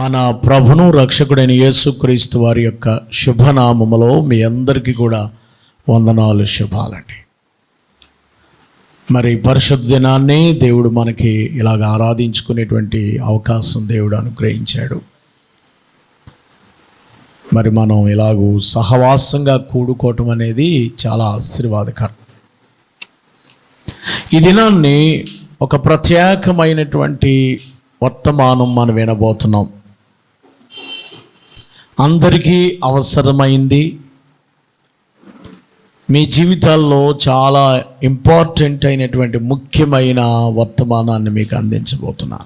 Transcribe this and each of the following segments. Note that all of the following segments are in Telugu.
మన ప్రభును రక్షకుడైన యేసుక్రీస్తు వారి యొక్క శుభనామములో మీ అందరికీ కూడా వందనాలు, శుభాలండి. మరి పరిశుద్ధ దినాన్ని దేవుడు మనకి ఇలాగ ఆరాధించుకునేటువంటి అవకాశం దేవుడు అనుగ్రహించాడు. మరి మనం ఇలాగూ సహవాసంగా కూడుకోవటం అనేది చాలా ఆశీర్వాదకరం. ఈ దినాన్ని ఒక ప్రత్యేకమైనటువంటి వర్తమానం మనం వినబోతున్నాం. అందరికీ అవసరమైంది, మీ జీవితాల్లో చాలా ఇంపార్టెంట్ అయినటువంటి ముఖ్యమైన వర్తమానాన్ని మీకు అందించబోతున్నా.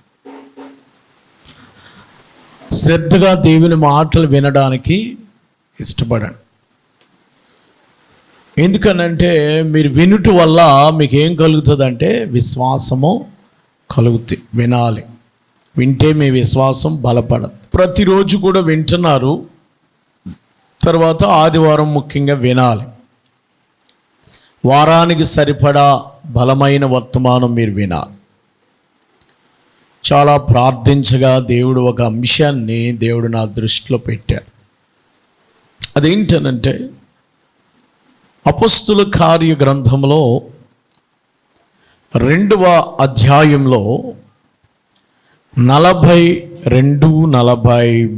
శ్రద్ధగా దేవుని మాటలు వినడానికి ఇష్టపడండి. ఎందుకనంటే మీరు వినుట వల్ల మీకు ఏం కలుగుతుందంటే విశ్వాసము కలుగుతుంది. వినాలి, వింటే మీ విశ్వాసం బలపడదు. ప్రతిరోజు కూడా వింటున్నారు, తర్వాత ఆదివారం ముఖ్యంగా వినాలి. వారానికి సరిపడా బలమైన వర్తమానం మీరు వినాలి. చాలా ప్రార్థించగా దేవుడు ఒక అంశాన్ని దేవుడు నా దృష్టిలో పెట్టారు. అదేంటనంటే అపొస్తలుల కార్య గ్రంథంలో 2వ అధ్యాయంలో 42, 44,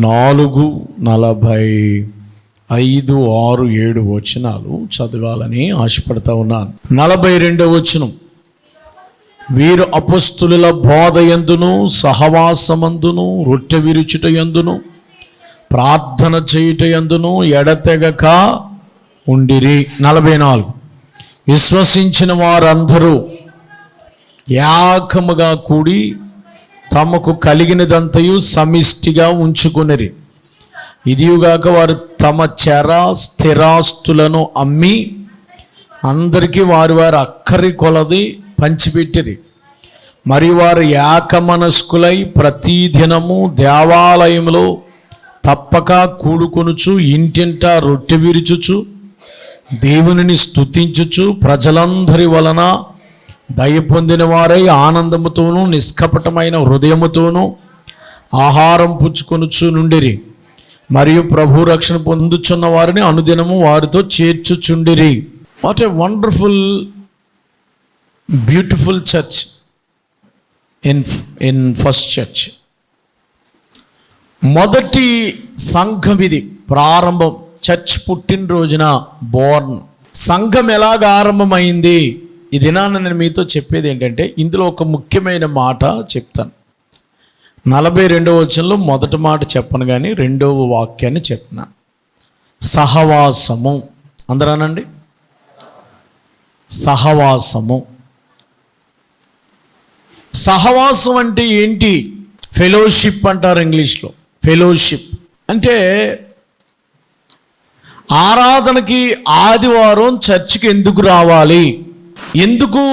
45, 6, 7 వచనాలు చదవాలని ఆశపడతా ఉన్నాను. 42వ వచనం, వీరు అపొస్తలుల బోధ యందును సహవాసమందును రొట్టె విరుచుట యందును ప్రార్థన చేయుట యందును ఎడతెగక ఉండిరి. 44, విశ్వసించిన వారందరూ ఏకముగా కూడి తమకు కలిగినదంతయు సమిష్టిగా ఉంచుకొనిరి. ఇదియుగాక వారు తమ స్థిరాస్తులను అమ్మి అందరికీ వారి వారి అక్కరి కొలది పంచిపెట్టిరి. మరియు వారు ఏకమనస్కులై ప్రతిదినము దేవాలయంలో తప్పక కూడుకొనుచు ఇంటింటా రొట్టె విరుచుచు దేవునిని స్తుతించుచు ప్రజలందరి వలన దయ పొందిన వారై ఆనందముతోనూ నిష్కపటమైన హృదయముతోనూ ఆహారం పుచ్చుకొనుచు నుండిరి. మరియు ప్రభు రక్షణ పొందుచున్న వారిని అనుదినము వారితో చేర్చుచుండిరి. What a wonderful, beautiful church in first church. మొదటి సంఘం ఇది, ప్రారంభం. చర్చ్ పుట్టినరోజున బోర్న్. సంఘం ఎలాగ ఆరంభమైంది? ఈ దినాన్ని నేను మీతో చెప్పేది ఏంటంటే, ఇందులో ఒక ముఖ్యమైన మాట చెప్తాను. 42వ వచనంలో మొదటి మాట చెప్పను, కానీ 2వ వాక్యాన్ని చెప్తున్నాను. సహవాసము. అందరానండి, సహవాసము. సహవాసం అంటే ఏంటి? ఫెలోషిప్ అంటారు ఇంగ్లీష్లో. ఫెలోషిప్ అంటే ఆరాధనకి ఆదివారం చర్చికి ఎందుకు రావాలి? ఎందుకు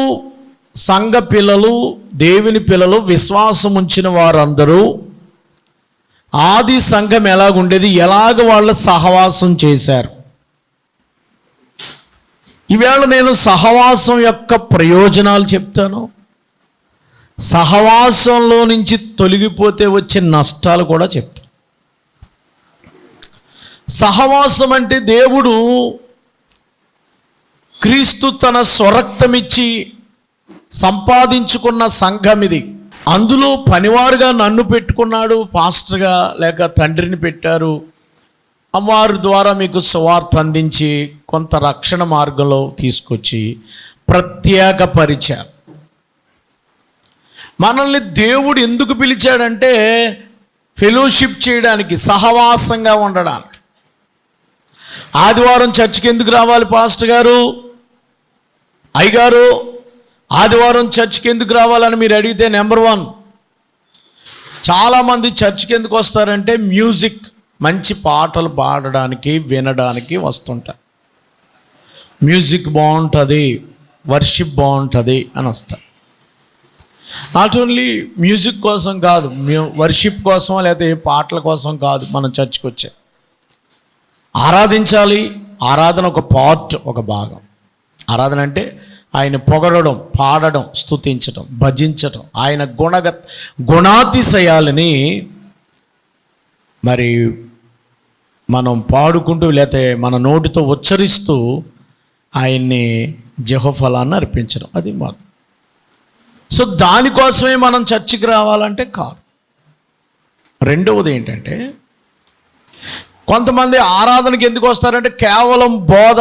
సంఘ పిల్లలు, దేవుని పిల్లలు, విశ్వాసం ఉంచిన వారందరూ ఆది సంఘం ఎలాగుండేది, ఎలాగ వాళ్ళ సహవాసం చేశారు? ఈవేళ నేను సహవాసం యొక్క ప్రయోజనాలు చెప్తాను. సహవాసంలో నుంచి తొలగిపోతే వచ్చే నష్టాలు కూడా చెప్తాను. సహవాసం అంటే దేవుడు క్రీస్తు తన స్వరక్తమిచ్చి సంపాదించుకున్న సంఘం ఇది. అందులో పనివారుగా నన్ను పెట్టుకున్నాడు, పాస్టర్గా, లేక తండ్రిని పెట్టారు. అమ్మవారి ద్వారా మీకు సువార్త అందించి కొంత రక్షణ మార్గంలో తీసుకొచ్చి ప్రత్యేకపరిచారు. మనల్ని దేవుడు ఎందుకు పిలిచాడంటే ఫెలోషిప్ చేయడానికి, సహవాసంగా ఉండడానికి. ఆదివారం చర్చికి ఎందుకు రావాలి పాస్టర్ గారు, అయ్యగారు, ఆదివారం చర్చికి ఎందుకు రావాలని మీరు అడిగితే, నెంబర్ 1, చాలామంది చర్చికి ఎందుకు వస్తారంటే మ్యూజిక్, మంచి పాటలు పాడడానికి, వినడానికి వస్తుంటారు. మ్యూజిక్ బాగుంటుంది, వర్షిప్ బాగుంటుంది అని వస్తారు. నాట్ ఓన్లీ మ్యూజిక్ కోసం కాదు, వర్షిప్ కోసం లేకపోతే పాటల కోసం కాదు మనం చర్చికి వచ్చే. ఆరాధించాలి. ఆరాధన ఒక పార్ట్, ఒక భాగం. ఆరాధన అంటే ఆయన పొగడడం, పాడడం, స్తుతించడం, భజించడం, ఆయన గుణాతిశయాలని మరి మనం పాడుకుంటూ లేకపోతే మన నోటితో ఉచ్చరిస్తూ ఆయన్ని జెహోఫలాన్ని అర్పించడం, అది మాకు. సో దానికోసమే మనం చర్చికి రావాలంటే కాదు. రెండవది ఏంటంటే, కొంతమంది ఆరాధనకి ఎందుకు వస్తారంటే కేవలం బోధ,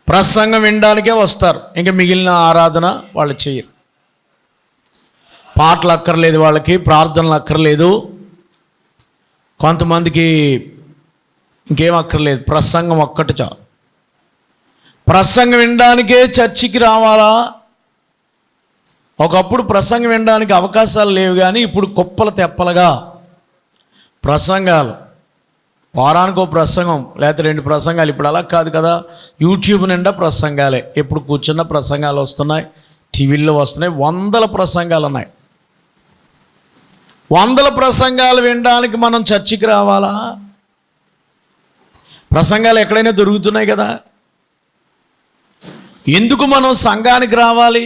ప్రసంగం వినడానికే వస్తారు. ఇంకా మిగిలిన ఆరాధన వాళ్ళు చేయరు. పాటలు అక్కర్లేదు వాళ్ళకి, ప్రార్థనలు అక్కర్లేదు, కొంతమందికి ఇంకేం అక్కర్లేదు, ప్రసంగం ఒక్కటి చాలు. ప్రసంగం వినడానికే చర్చికి రావాలా? ఒకప్పుడు ప్రసంగం వినడానికి అవకాశాలు లేవు, కానీ ఇప్పుడు కుప్పలు తెప్పలుగా ప్రసంగాలు, వారానికి ఒక ప్రసంగం లేకపోతే 2 ప్రసంగాలు. ఇప్పుడు అలా కాదు కదా, యూట్యూబ్ నిండా ప్రసంగాలే. ఎప్పుడు కూర్చున్న ప్రసంగాలు వస్తున్నాయి, టీవీల్లో వస్తున్నాయి, 100 ప్రసంగాలు ఉన్నాయి. 100 ప్రసంగాలు వినడానికి మనం చర్చికి రావాలా? ప్రసంగాలు ఎక్కడైనా దొరుకుతున్నాయి కదా. ఎందుకు మనం సంఘానికి రావాలి?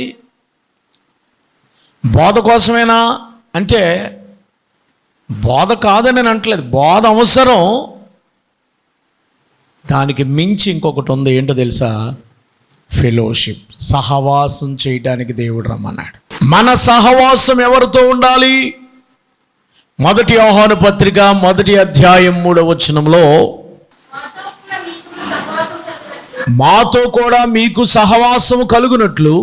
బోధ కోసమేనా అంటే బోధ కాదని నేను అంటలేదు, బోధ అవసరం. దానికి మించి ఇంకొకటి ఉంది, ఏంటో తెలుసా? ఫెలోషిప్, సహవాసం చేయడానికి దేవుడు రమ్మన్నాడు. మన సహవాసం ఎవరితో ఉండాలి? 1 యోహాను పత్రిక 1వ అధ్యాయం 3వ వచనంలో, మాతో కూడా మీకు సహవాసం కలుగునట్లు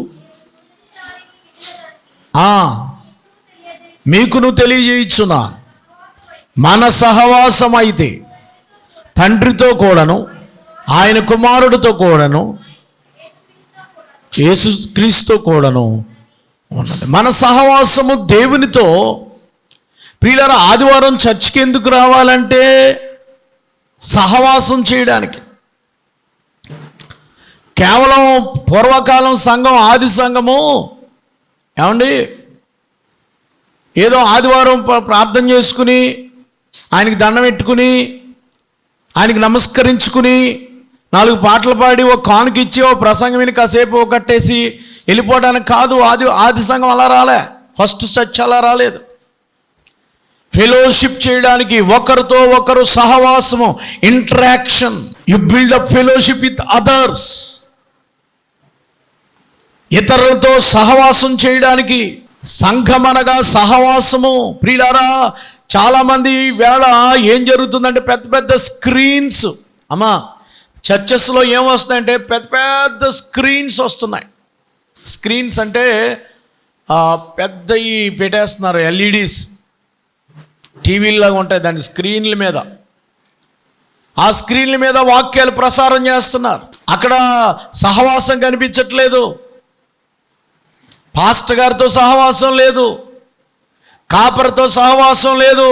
మీకును తెలియజేయుచున్నా, మన సహవాసం అయితే తండ్రితో కూడాను ఆయన కుమారుడితో కూడాను యేసుక్రీస్తుతో కూడాను ఉన్నది. మన సహవాసము దేవునితో. ప్రియులారా, ఆదివారం చర్చికి ఎందుకు రావాలంటే సహవాసం చేయడానికి. కేవలం పూర్వకాలం సంఘం, ఆది సంఘము ఏమండి, ఏదో ఆదివారం ప్రార్థన చేసుకుని ఆయనకి దండం పెట్టుకుని ఆయనకి నమస్కరించుకుని 4 పాటలు పాడి ఒక కానుక ఇచ్చి ఓ ప్రసంగం విని కాసేపు కట్టేసి వెళ్ళిపోవడానికి కాదు. ఆది సంఘం అలా రాలే, ఫస్ట్ చర్చ్ అలా రాలేదు. ఫెలోషిప్ చేయడానికి, ఒకరితో ఒకరు సహవాసము, interaction. You build up fellowship with others. ఇతరులతో సహవాసం చేయడానికి సంఘం అనగా సహవాసము. ప్రియులారా, చాలామంది వేళ ఏం జరుగుతుందంటే పెద్ద పెద్ద స్క్రీన్స్, అమ్మా చర్చెస్లో ఏమొస్తున్నాయంటే పెద్ద పెద్ద స్క్రీన్స్ వస్తున్నాయి. స్క్రీన్స్ అంటే పెద్దవి పెట్టేస్తున్నారు, ఎల్ఈడీస్ టీవీలాగా ఉంటాయి. దాని స్క్రీన్ల మీద, ఆ స్క్రీన్ల మీద వాక్యాలు ప్రసారం చేస్తున్నారు. అక్కడ సహవాసం కనిపించట్లేదు. పాస్టర్ గారితో సహవాసం లేదు, కాపరితో సహవాసం లేదు,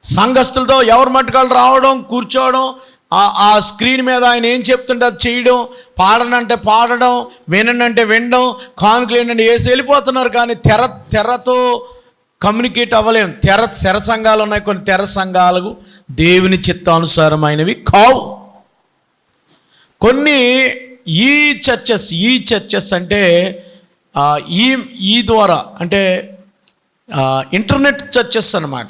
సంఘస్థులతో ఎవరి మట్టుకాలు రావడం, కూర్చోవడం, ఆ స్క్రీన్ మీద ఆయన ఏం చెప్తుంటే అది చేయడం, పాడనంటే పాడడం, వినంటే వినడం, కానుకలు ఏంటంటే వేసి వెళ్ళిపోతున్నారు. కానీ తెరతో కమ్యూనికేట్ అవ్వలేము. తెర సంఘాలు ఉన్నాయి, కొన్ని తెర సంఘాలకు దేవుని చిత్తానుసారమైనవి కావు. కొన్ని ఈ చర్చెస్ అంటే ఈ ద్వారా అంటే ఇంటర్నెట్ చర్చెస్ అన్నమాట.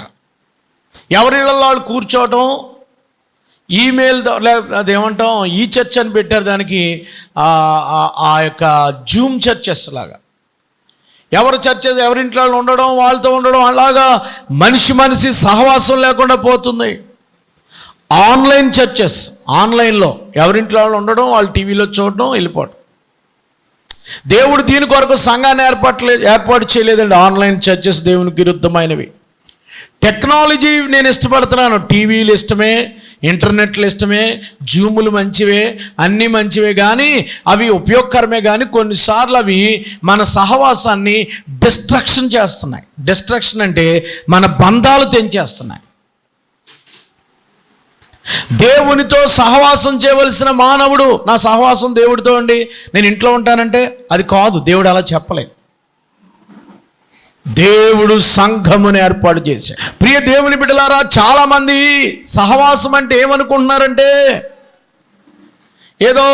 ఎవరిళ్ళలో వాళ్ళు కూర్చోవటం, ఈమెయిల్ అదేమంటాం, ఈ చర్చ్ అని పెట్టారు దానికి, ఆ యొక్క జూమ్ చర్చెస్ లాగా. ఎవరింట్లో ఉండడం, వాళ్ళతో ఉండడం, అలాగా మనిషి సహవాసం లేకుండా పోతుంది. ఆన్లైన్ చర్చెస్, ఆన్లైన్లో ఎవరింట్లో వాళ్ళు ఉండడం, వాళ్ళు టీవీలో చూడడం, వెళ్ళిపోవడం. దేవుడు దీని కొరకు సంఘాన్ని ఏర్పాటు చేయలేదండి. ఆన్లైన్ చర్చెస్ దేవునికి విరుద్ధమైనవి. టెక్నాలజీ నేను ఇష్టపడుతున్నాను, టీవీలు ఇష్టమే, ఇంటర్నెట్లు ఇష్టమే, జూములు మంచివే, అన్నీ మంచివే, కానీ అవి ఉపయోగకరమే. కానీ కొన్నిసార్లు అవి మన సహవాసాన్ని డిస్ట్రక్షన్ చేస్తున్నాయి. డిస్ట్రక్షన్ అంటే మన బంధాలు తెంచేస్తున్నాయి. దేవునితో సహవాసం చేయవలసిన మానవుడు, నా సహవాసం దేవుడితో అండి, నేను ఇంట్లో ఉంటానంటే అది కాదు. దేవుడు అలా చెప్పలేదు. దేవుడు సంఘమును ఏర్పాటు చేశాడు. ప్రియ దేవుని బిడ్డలారా, చాలామంది సహవాసం అంటే ఏమనుకుంటున్నారంటే ఏదో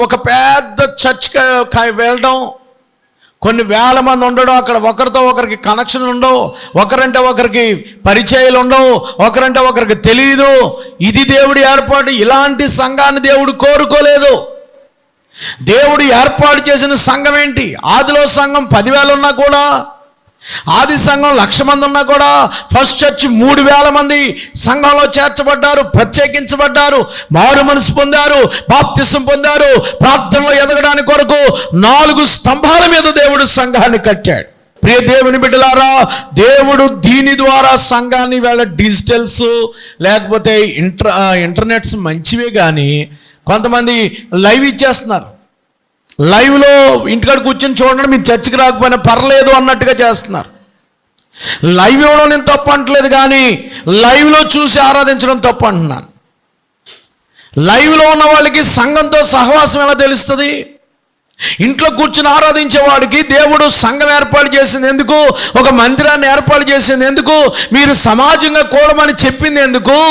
ఒక పెద్ద చర్చ్కి వెళ్ళడం, కొన్ని వేల మంది ఉండడం, అక్కడ ఒకరితో ఒకరికి కనెక్షన్ ఉండవు, ఒకరంటే ఒకరికి పరిచయాలు ఉండవు, ఒకరంటే ఒకరికి తెలియదు. ఇది దేవుడి ఏర్పాటు. ఇలాంటి సంఘాన్ని దేవుడు కోరుకోలేదు. దేవుడు ఏర్పాటు చేసిన సంఘం ఏంటి? ఆదిలో సంఘం 10,000 ఉన్నా కూడా, ఆది సంఘం 1,00,000 మంది ఉన్నా కూడా, ఫస్ట్ చర్చ్ 3,000 మంది సంఘంలో చేర్చబడ్డారు, ప్రత్యేకించబడ్డారు, మారు మనసు పొందారు, బాప్తిసం పొందారు. ప్రార్థనలో ఎదగడానికి కొరకు 4 స్తంభాల మీద దేవుడు సంఘాన్ని కట్టాడు. ప్రియ దేవుని బిడ్డలారా, దేవుడు దీని ద్వారా సంఘాన్ని వేళ డిజిటల్స్ లేకపోతే ఇంటర్నెట్స్ మంచివే, కానీ కొంతమంది లైవ్ ఇచ్చేస్తున్నారు. లైవ్లో ఇంటికాడ కూర్చొని చూడండి, మీరు చర్చికి రాకపోయినా పర్లేదు అన్నట్టుగా చేస్తున్నారు. లైవ్ ఇవ్వడం నేను తప్పు అంటలేదు, కానీ లైవ్లో చూసి ఆరాధించడం తప్పు అంటున్నాను. లైవ్లో ఉన్న వాళ్ళకి సంఘంతో సహవాసం ఎలా తెలుస్తుంది? ఇంట్లో కూర్చుని ఆరాధించేవాడికి దేవుడు సంఘం ఏర్పాటు చేసింది ఎందుకు? ఒక మందిరాన్ని ఏర్పాటు చేసింది ఎందుకు? మీరు సమాజంగా కూడమని చెప్పింది ఎందుకు?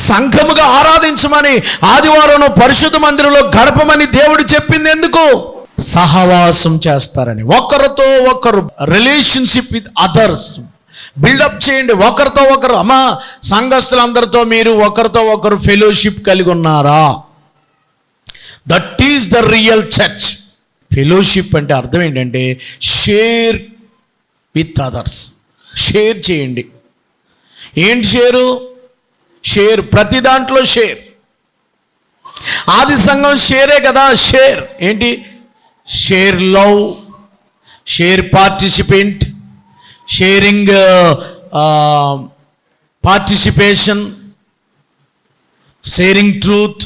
సంఘముగా ఆరాధించమని, ఆదివారం పరిశుద్ధ మందిరంలో గడపమని దేవుడు చెప్పింది ఎందుకు? సహవాసం చేస్తారని. ఒకరితో ఒకరు రిలేషన్షిప్ విత్ అదర్స్ బిల్డప్ చేయండి. ఒకరితో ఒకరు, అమ్మా సంఘస్థులందరితో మీరు ఒకరితో ఒకరు ఫెలోషిప్ కలిగి ఉన్నారా? That is the real church. Fellowship అంటే అర్థం ఏంటంటే షేర్ విత్ అదర్స్. షేర్ చేయండి. ఏంటి షేరు? షేర్, ప్రతి దాంట్లో షేర్. ఆది సంఘం షేరే కదా. షేర్ ఏంటి? Share love, share participant, sharing participation, sharing truth,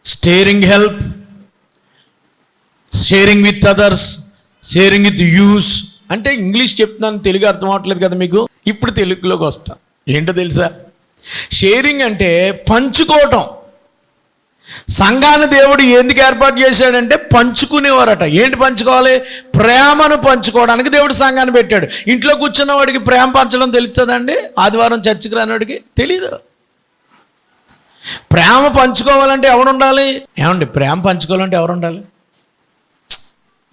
sharing help, sharing with others, sharing with use. అంటే ఇంగ్లీష్ చెప్తున్నాను, తెలుగు అర్థం అవ్వట్లేదు కదా మీకు. ఇప్పుడు తెలుగులోకి వస్తా. ఏంటో తెలుసా? షేరింగ్ అంటే పంచుకోవటం. సంఘాన్ని దేవుడు ఎందుకు ఏర్పాటు చేశాడంటే పంచుకునేవారట. ఏంటి పంచుకోవాలి? ప్రేమను పంచుకోవడానికి దేవుడు సంఘాన్ని పెట్టాడు. ఇంట్లో కూర్చున్న వాడికి ప్రేమ పంచడం తెలుస్తుందండి? ఆదివారం చర్చికి రానివాడికి తెలీదు. ప్రేమ పంచుకోవాలంటే ఎవడు ఉండాలి? ఏమండి, ప్రేమ పంచుకోవాలంటే ఎవరు ఉండాలి?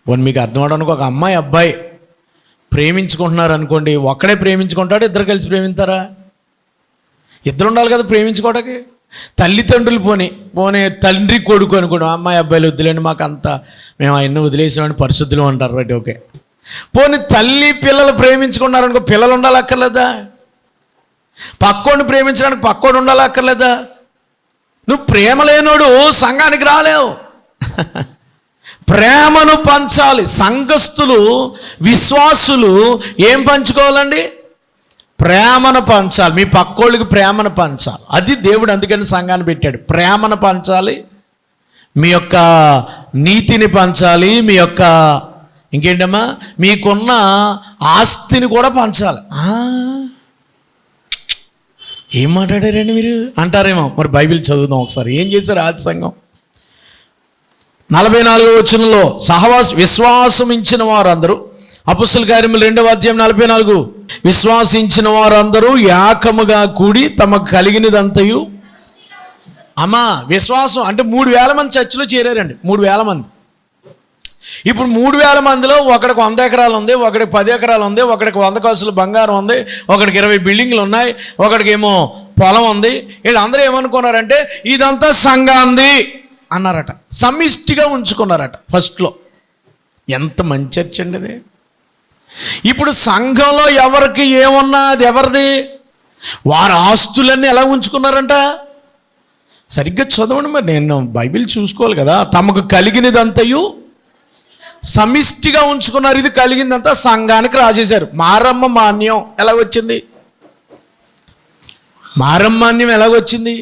పోనీ మీకు అర్థం అవడానికి, ఒక అమ్మాయి అబ్బాయి ప్రేమించుకుంటున్నారు అనుకోండి, ఒక్కడే ప్రేమించుకుంటాడు, ఇద్దరు కలిసి ప్రేమిస్తారా? ఇద్దరు ఉండాలి కదా ప్రేమించుకోవడానికి. తల్లిదండ్రులు పోనీ తండ్రి కొడుకు అనుకోండి, అమ్మాయి అబ్బాయిలు వదిలేండి, మాకు అంతా మేము ఆయన్ని వదిలేసామని పరిశుద్ధులు అంటారు, రైట్, ఓకే. పోనీ తల్లి పిల్లలు ప్రేమించుకున్నారనుకో, పిల్లలు ఉండాలి అక్కర్లేదా? పక్కోడిని ప్రేమించడానికి పక్కోడు ఉండాలి అక్కర్లేదా? నువ్వు ప్రేమ లేనోడు సంఘానికి రాలేవు. ప్రేమను పంచాలి. సంఘస్థులు, విశ్వాసులు ఏం పంచుకోవాలండి? ప్రేమను పంచాలి. మీ పక్కోళ్ళకి ప్రేమను పంచాలి. అది దేవుడు అందుకని సంఘాన్ని పెట్టాడు. ప్రేమను పంచాలి, మీ యొక్క నీతిని పంచాలి, మీ యొక్క ఇంకేంటమ్మా మీకున్న ఆస్తిని కూడా పంచాలి. ఏం మాట్లాడారండి మీరు అంటారేమో. మరి బైబిల్ చదువుదాం ఒకసారి. ఏం చేశారు ఆది సంఘం? 44వ వచనంలో విశ్వాసం ఇచ్చిన వారందరూ, అపొస్తలుల కార్యములు 2వ అధ్యాయం 44, విశ్వాసించిన వారందరూ ఏకముగా కూడి తమకు కలిగినదంతయు. అమ్మా విశ్వాసం అంటే 3,000 మంది చర్చిలో చేరారండి. 3,000 మంది. ఇప్పుడు 3,000 మందిలో ఒకడికి 100 ఎకరాలు ఉంది, ఒకడికి 10 ఎకరాలు ఉంది, ఒకడికి 100 కాసులు బంగారం ఉంది, ఒకడికి 20 బిల్డింగ్లు ఉన్నాయి, ఒకడికి ఏమో పొలం ఉంది. వీళ్ళందరూ ఏమనుకున్నారంటే ఇదంతా సంఘాంది అన్నారట. సమిష్టిగా ఉంచుకున్నారట ఫస్ట్లో. ఎంత మంచి చర్చ అండి ఇది. ఇప్పుడు సంఘంలో ఎవరికి ఏమన్నా అది ఎవరిది? వారి ఆస్తులన్నీ ఎలా ఉంచుకున్నారంట? సరిగ్గా చదవండి. మరి నేను బైబిల్ చూసుకోవాలి కదా. తమకు కలిగినదంతయు సమిష్టిగా ఉంచుకున్నారు. ఇది కలిగిందంతా సంఘానికి రాసేశారు. మారమ్మ మాన్యం ఎలాగొచ్చింది? మారమ్మాన్యం ఎలాగొచ్చింది?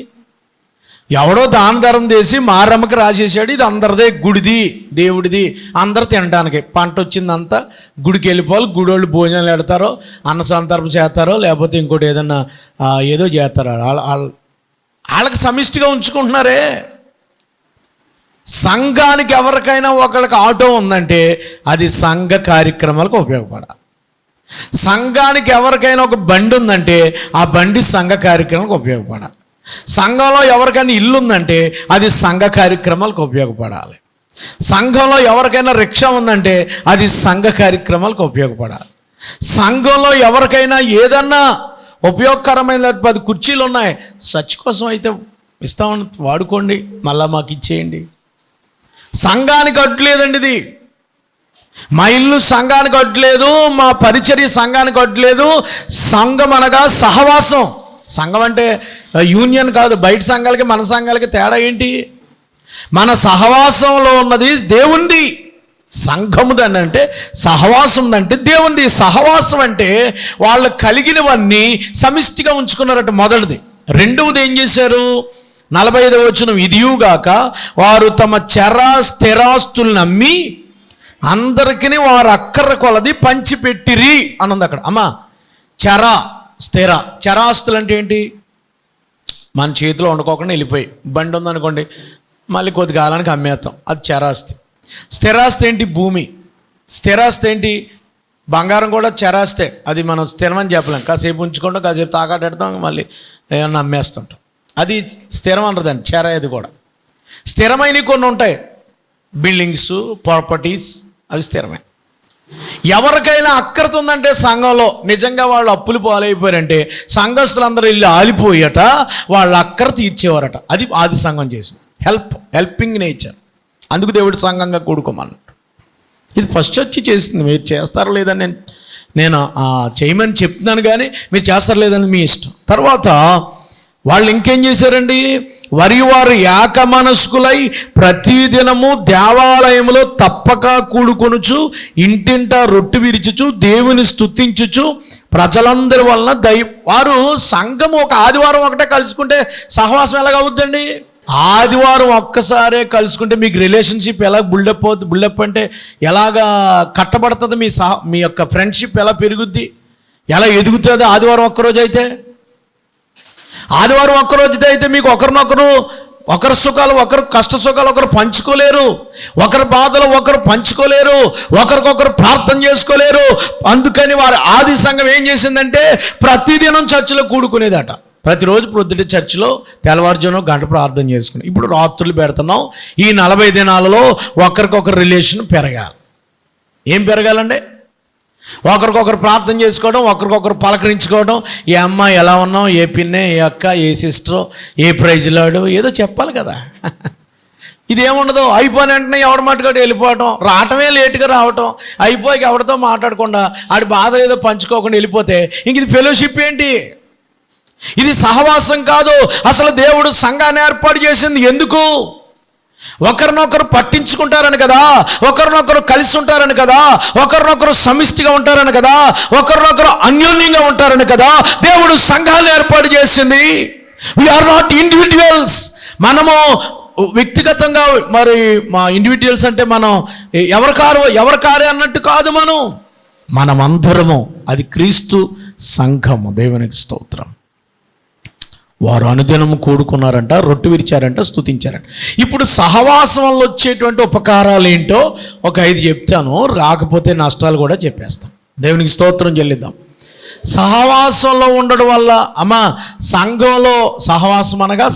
ఎవడో దాన ధర్మం చేసి మారమ్మకి రాసేసాడు. ఇది అందరిదే, గుడిది, దేవుడిది, అందరు తినడానికి. పంట వచ్చిందంతా గుడికి వెళ్ళిపోవాలి. గుడోళ్ళు భోజనాలు పెడతారో, అన్న సంతర్పణ చేస్తారో, లేకపోతే ఇంకోటి ఏదన్నా ఏదో చేస్తారో. వాళ్ళకి సమిష్టిగా ఉంచుకుంటున్నారే. సంఘానికి ఎవరికైనా ఒకళ్ళకి ఆటో ఉందంటే అది సంఘ కార్యక్రమాలకు ఉపయోగపడాలి. సంఘానికి ఎవరికైనా ఒక బండి ఉందంటే ఆ బండి సంఘ కార్యక్రమాలకు ఉపయోగపడాలి. సంఘంలో ఎవరికైనా ఇల్లు ఉందంటే అది సంఘ కార్యక్రమాలకు ఉపయోగపడాలి. సంఘంలో ఎవరికైనా రిక్షా ఉందంటే అది సంఘ కార్యక్రమాలకు ఉపయోగపడాలి. సంఘంలో ఎవరికైనా ఏదన్నా ఉపయోగకరమైన 10 కుర్చీలు ఉన్నాయి, చర్చ్ కోసం అయితే ఇస్తామని వాడుకోండి, మళ్ళా మాకు ఇచ్చేయండి. సంఘానికి అడ్డులేదండి ఇది. మా ఇల్లు సంఘానికి అడ్డులేదు, మా పరిచర్య సంఘానికి అడ్డులేదు. సంఘం అనగా సహవాసం. సంఘం అంటే యూనియన్ కాదు. బయట సంఘాలకి మన సంఘాలకి తేడా ఏంటి? మన సహవాసంలో ఉన్నది దేవుంది. సంఘముదని అంటే సహవాసం అంటే దేవుంది. సహవాసం అంటే వాళ్ళు కలిగినవన్నీ సమిష్టిగా ఉంచుకున్నారట, మొదటిది. రెండవది ఏం చేశారు? 45వ వచనం, ఇదియుగాక వారు తమ స్థిరాస్తులను అమ్మి అందరికీ వారు అక్కర కొలది పంచిపెట్టిరి అన్నది అక్కడ. అమ్మా, చరాస్తులు అంటే ఏంటి? మన చేతిలో వండుకోకుండా వెళ్ళిపోయి, బండి ఉందనుకోండి మళ్ళీ కొద్ది కాలానికి అమ్మేస్తాం, అది చరాస్తి. స్థిరాస్తి ఏంటి? భూమి. స్థిరాస్తి ఏంటి? బంగారం కూడా చరాస్తే, అది మనం స్థిరమని చెప్పలేం. కాసేపు ఉంచుకుంటాం, కాసేపు తాకట్టెడతాం, మళ్ళీ ఏమన్నా అమ్మేస్తుంటాం, అది స్థిరం అంటారు. చెర ఇది కూడా స్థిరమైనవి కొన్ని ఉంటాయి, బిల్డింగ్స్, ప్రాపర్టీస్, అవి స్థిరమే. ఎవరికైనా అక్కరత ఉందంటే సంఘంలో నిజంగా వాళ్ళు అప్పులు పాలైపోయారంటే సంఘస్థులందరూ ఇల్లు ఆలిపోయట వాళ్ళ అక్కర తీర్చేవారట. అది ఆది సంఘం చేసింది. Helping nature. అందుకు దేవుడు సంఘంగా కూడుకోమన్నాడు. ఇది ఫస్ట్ వచ్చి చేసింది. మీరు చేస్తారో లేదని నేను చేయమని చెప్తున్నాను, కానీ మీరు చేస్తారో లేదని మీ ఇష్టం. తర్వాత వాళ్ళు ఇంకేం చేశారండి? వారు ఏక మనస్కులై ప్రతిదినము దేవాలయములో తప్పక కూడుకొనుచు ఇంటింటా రొట్టె విరుచుచు దేవుని స్తుతించుచు ప్రజలందరి వలన వారు సంఘము ఒక ఆదివారం ఒకటే కలుసుకుంటే సహవాసం ఎలాగ అవుద్దండి? ఆదివారం ఒక్కసారే కలుసుకుంటే మీకు రిలేషన్షిప్ ఎలా బిల్డప్ అంటే ఎలాగా కట్టబడుతుంది? మీ యొక్క ఫ్రెండ్షిప్ ఎలా పెరుగుద్ది, ఎలా ఎదుగుతుంది? ఆదివారం ఒక్కరోజు అయితే, ఆదివారం ఒక్కరోజు అయితే మీకు ఒకరి సుఖాలు ఒకరు కష్ట సుఖాలు ఒకరు పంచుకోలేరు, ఒకరి బాధలు ఒకరు పంచుకోలేరు, ఒకరికొకరు ప్రార్థన చేసుకోలేరు. అందుకని వారి ఆది సంఘం ఏం చేసిందంటే ప్రతిదినం చర్చిలో కూడుకునేదట. ప్రతిరోజు ప్రొద్దుట చర్చిలో తెల్లవారుజామున గంట ప్రార్థన చేసుకుని. ఇప్పుడు రాత్రులు పెడుతున్నాం. ఈ 40 దినాలలో ఒకరికొకరు రిలేషన్ పెరగాలి. ఏం పెరగాలండి? ఒకరికొకరు ప్రార్థన చేసుకోవడం, ఒకరికొకరు పలకరించుకోవడం. ఏ అమ్మ ఎలా ఉన్నావు, ఏ పిన్నే, ఏ అక్క, ఏ సిస్టరు, ఏ ప్రైజ్లాడు, ఏదో చెప్పాలి కదా. ఇదేముండదు. అయిపోయిన వెంటనే ఎవరి మట్టుకోటి వెళ్ళిపోవటం, రావటమే లేటుగా రావటం, అయిపోయి ఎవరితో మాట్లాడకుండా ఆడి బాధలు ఏదో పంచుకోకుండా వెళ్ళిపోతే ఇంక ఇది ఫెలోషిప్ ఏంటి? ఇది సహవాసం కాదు. అసలు దేవుడు సంఘాన్ని ఏర్పాటు చేసింది ఎందుకు? ఒకరినొకరు పట్టించుకుంటారని కదా, ఒకరినొకరు కలిసి ఉంటారని కదా, ఒకరినొకరు సమిష్టిగా ఉంటారని కదా, ఒకరినొకరు అన్యోన్యంగా ఉంటారని కదా దేవుడు సంఘాన్ని ఏర్పాటు చేసింది. We are not individuals. మనము వ్యక్తిగతంగా మరి మా ఇండివిజువల్స్ అంటే మనం ఎవరికారే అన్నట్టు కాదు. మనమందరము అది క్రీస్తు సంఘము. దేవునికి స్తోత్రం. వారు అనుదినము కూడుకున్నారంట, రొట్టె విరిచారంట, స్తుతించారంట. ఇప్పుడు సహవాసం వల్ల వచ్చేటువంటి ఉపకారాలు ఏంటో ఒక 5 చెప్తాను, రాకపోతే నష్టాలు కూడా చెప్పేస్తాం. దేవునికి స్తోత్రం చెల్లిద్దాం. సహవాసంలో ఉండడం వల్ల సంఘంలో సహవాసం అనగా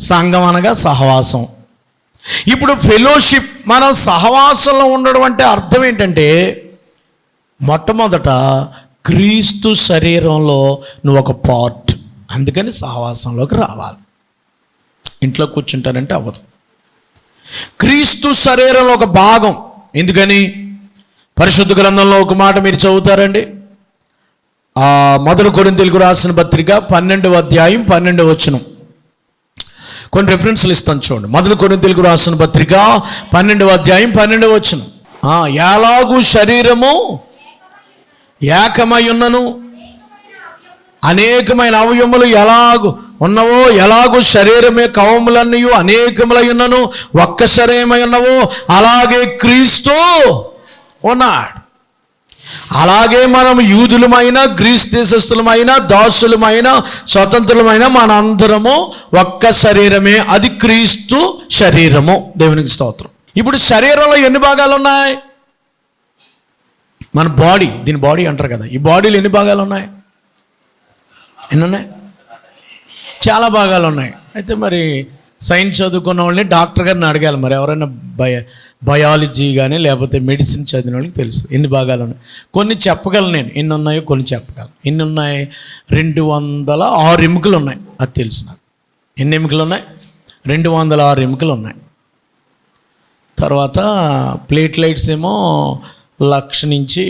సంఘం అనగా సహవాసం. ఇప్పుడు ఫెలోషిప్, మనం సహవాసంలో ఉండడం అంటే అర్థం ఏంటంటే మొట్టమొదట క్రీస్తు శరీరంలో నువ్వు ఒక పార్ట్. అందుకని సహవాసంలోకి రావాలి. ఇంట్లో కూర్చుంటానంటే అవ్వదు. క్రీస్తు శరీరంలో ఒక భాగం. ఎందుకని? పరిశుద్ధ గ్రంథంలో ఒక మాట మీరు చదువుతారండి. 1 కొరింథీయులకు రాసిన పత్రిక 12వ అధ్యాయం 12వ వచనం. కొన్ని రెఫరెన్స్లు ఇస్తాను చూడండి. 1 కొరింథీయులకు రాసిన పత్రిక 12వ అధ్యాయం 12వ వచనం. ఎలాగూ శరీరము ఏకమై ఉన్నను, అనేకమైన అవయవములు ఎలాగు ఉన్నవో, ఎలాగూ శరీరమే కవములన్నీ అనేకములై ఉన్నను, ఒక్క శరీరమై ఉన్నవో అలాగే క్రీస్తు ఉన్నాడు. అలాగే మనం యూదులమైన, గ్రీస్ దేశస్థులమైన, దాసులమైన, స్వతంత్రులమైన మనందరము ఒక్క శరీరమే. అది క్రీస్తు శరీరము. దేవునికి స్తోత్రం. ఇప్పుడు శరీరంలో ఎన్ని భాగాలు ఉన్నాయి? మన బాడీ, దీని బాడీ అంటారు కదా. ఈ బాడీలో ఎన్ని భాగాలు ఉన్నాయి? ఎన్ని ఉన్నాయి? చాలా భాగాలు ఉన్నాయి. అయితే మరి సైన్స్ చదువుకున్న వాళ్ళని డాక్టర్ గారిని అడగాలి, మరి ఎవరైనా బయాలజీ కానీ లేకపోతే మెడిసిన్ చదివిన వాళ్ళకి తెలుసు ఎన్ని భాగాలు ఉన్నాయి. కొన్ని చెప్పగలను నేను, ఎన్ని ఉన్నాయో కొన్ని చెప్పగలను. ఎన్ని ఉన్నాయి? 206 ఎముకలు ఉన్నాయి, అది తెలుసు నాకు. ఎన్ని ఎముకలు ఉన్నాయి? 206 ఎముకలు ఉన్నాయి. తర్వాత ప్లేట్లైట్స్ ఏమో 1,00,000 నుంచి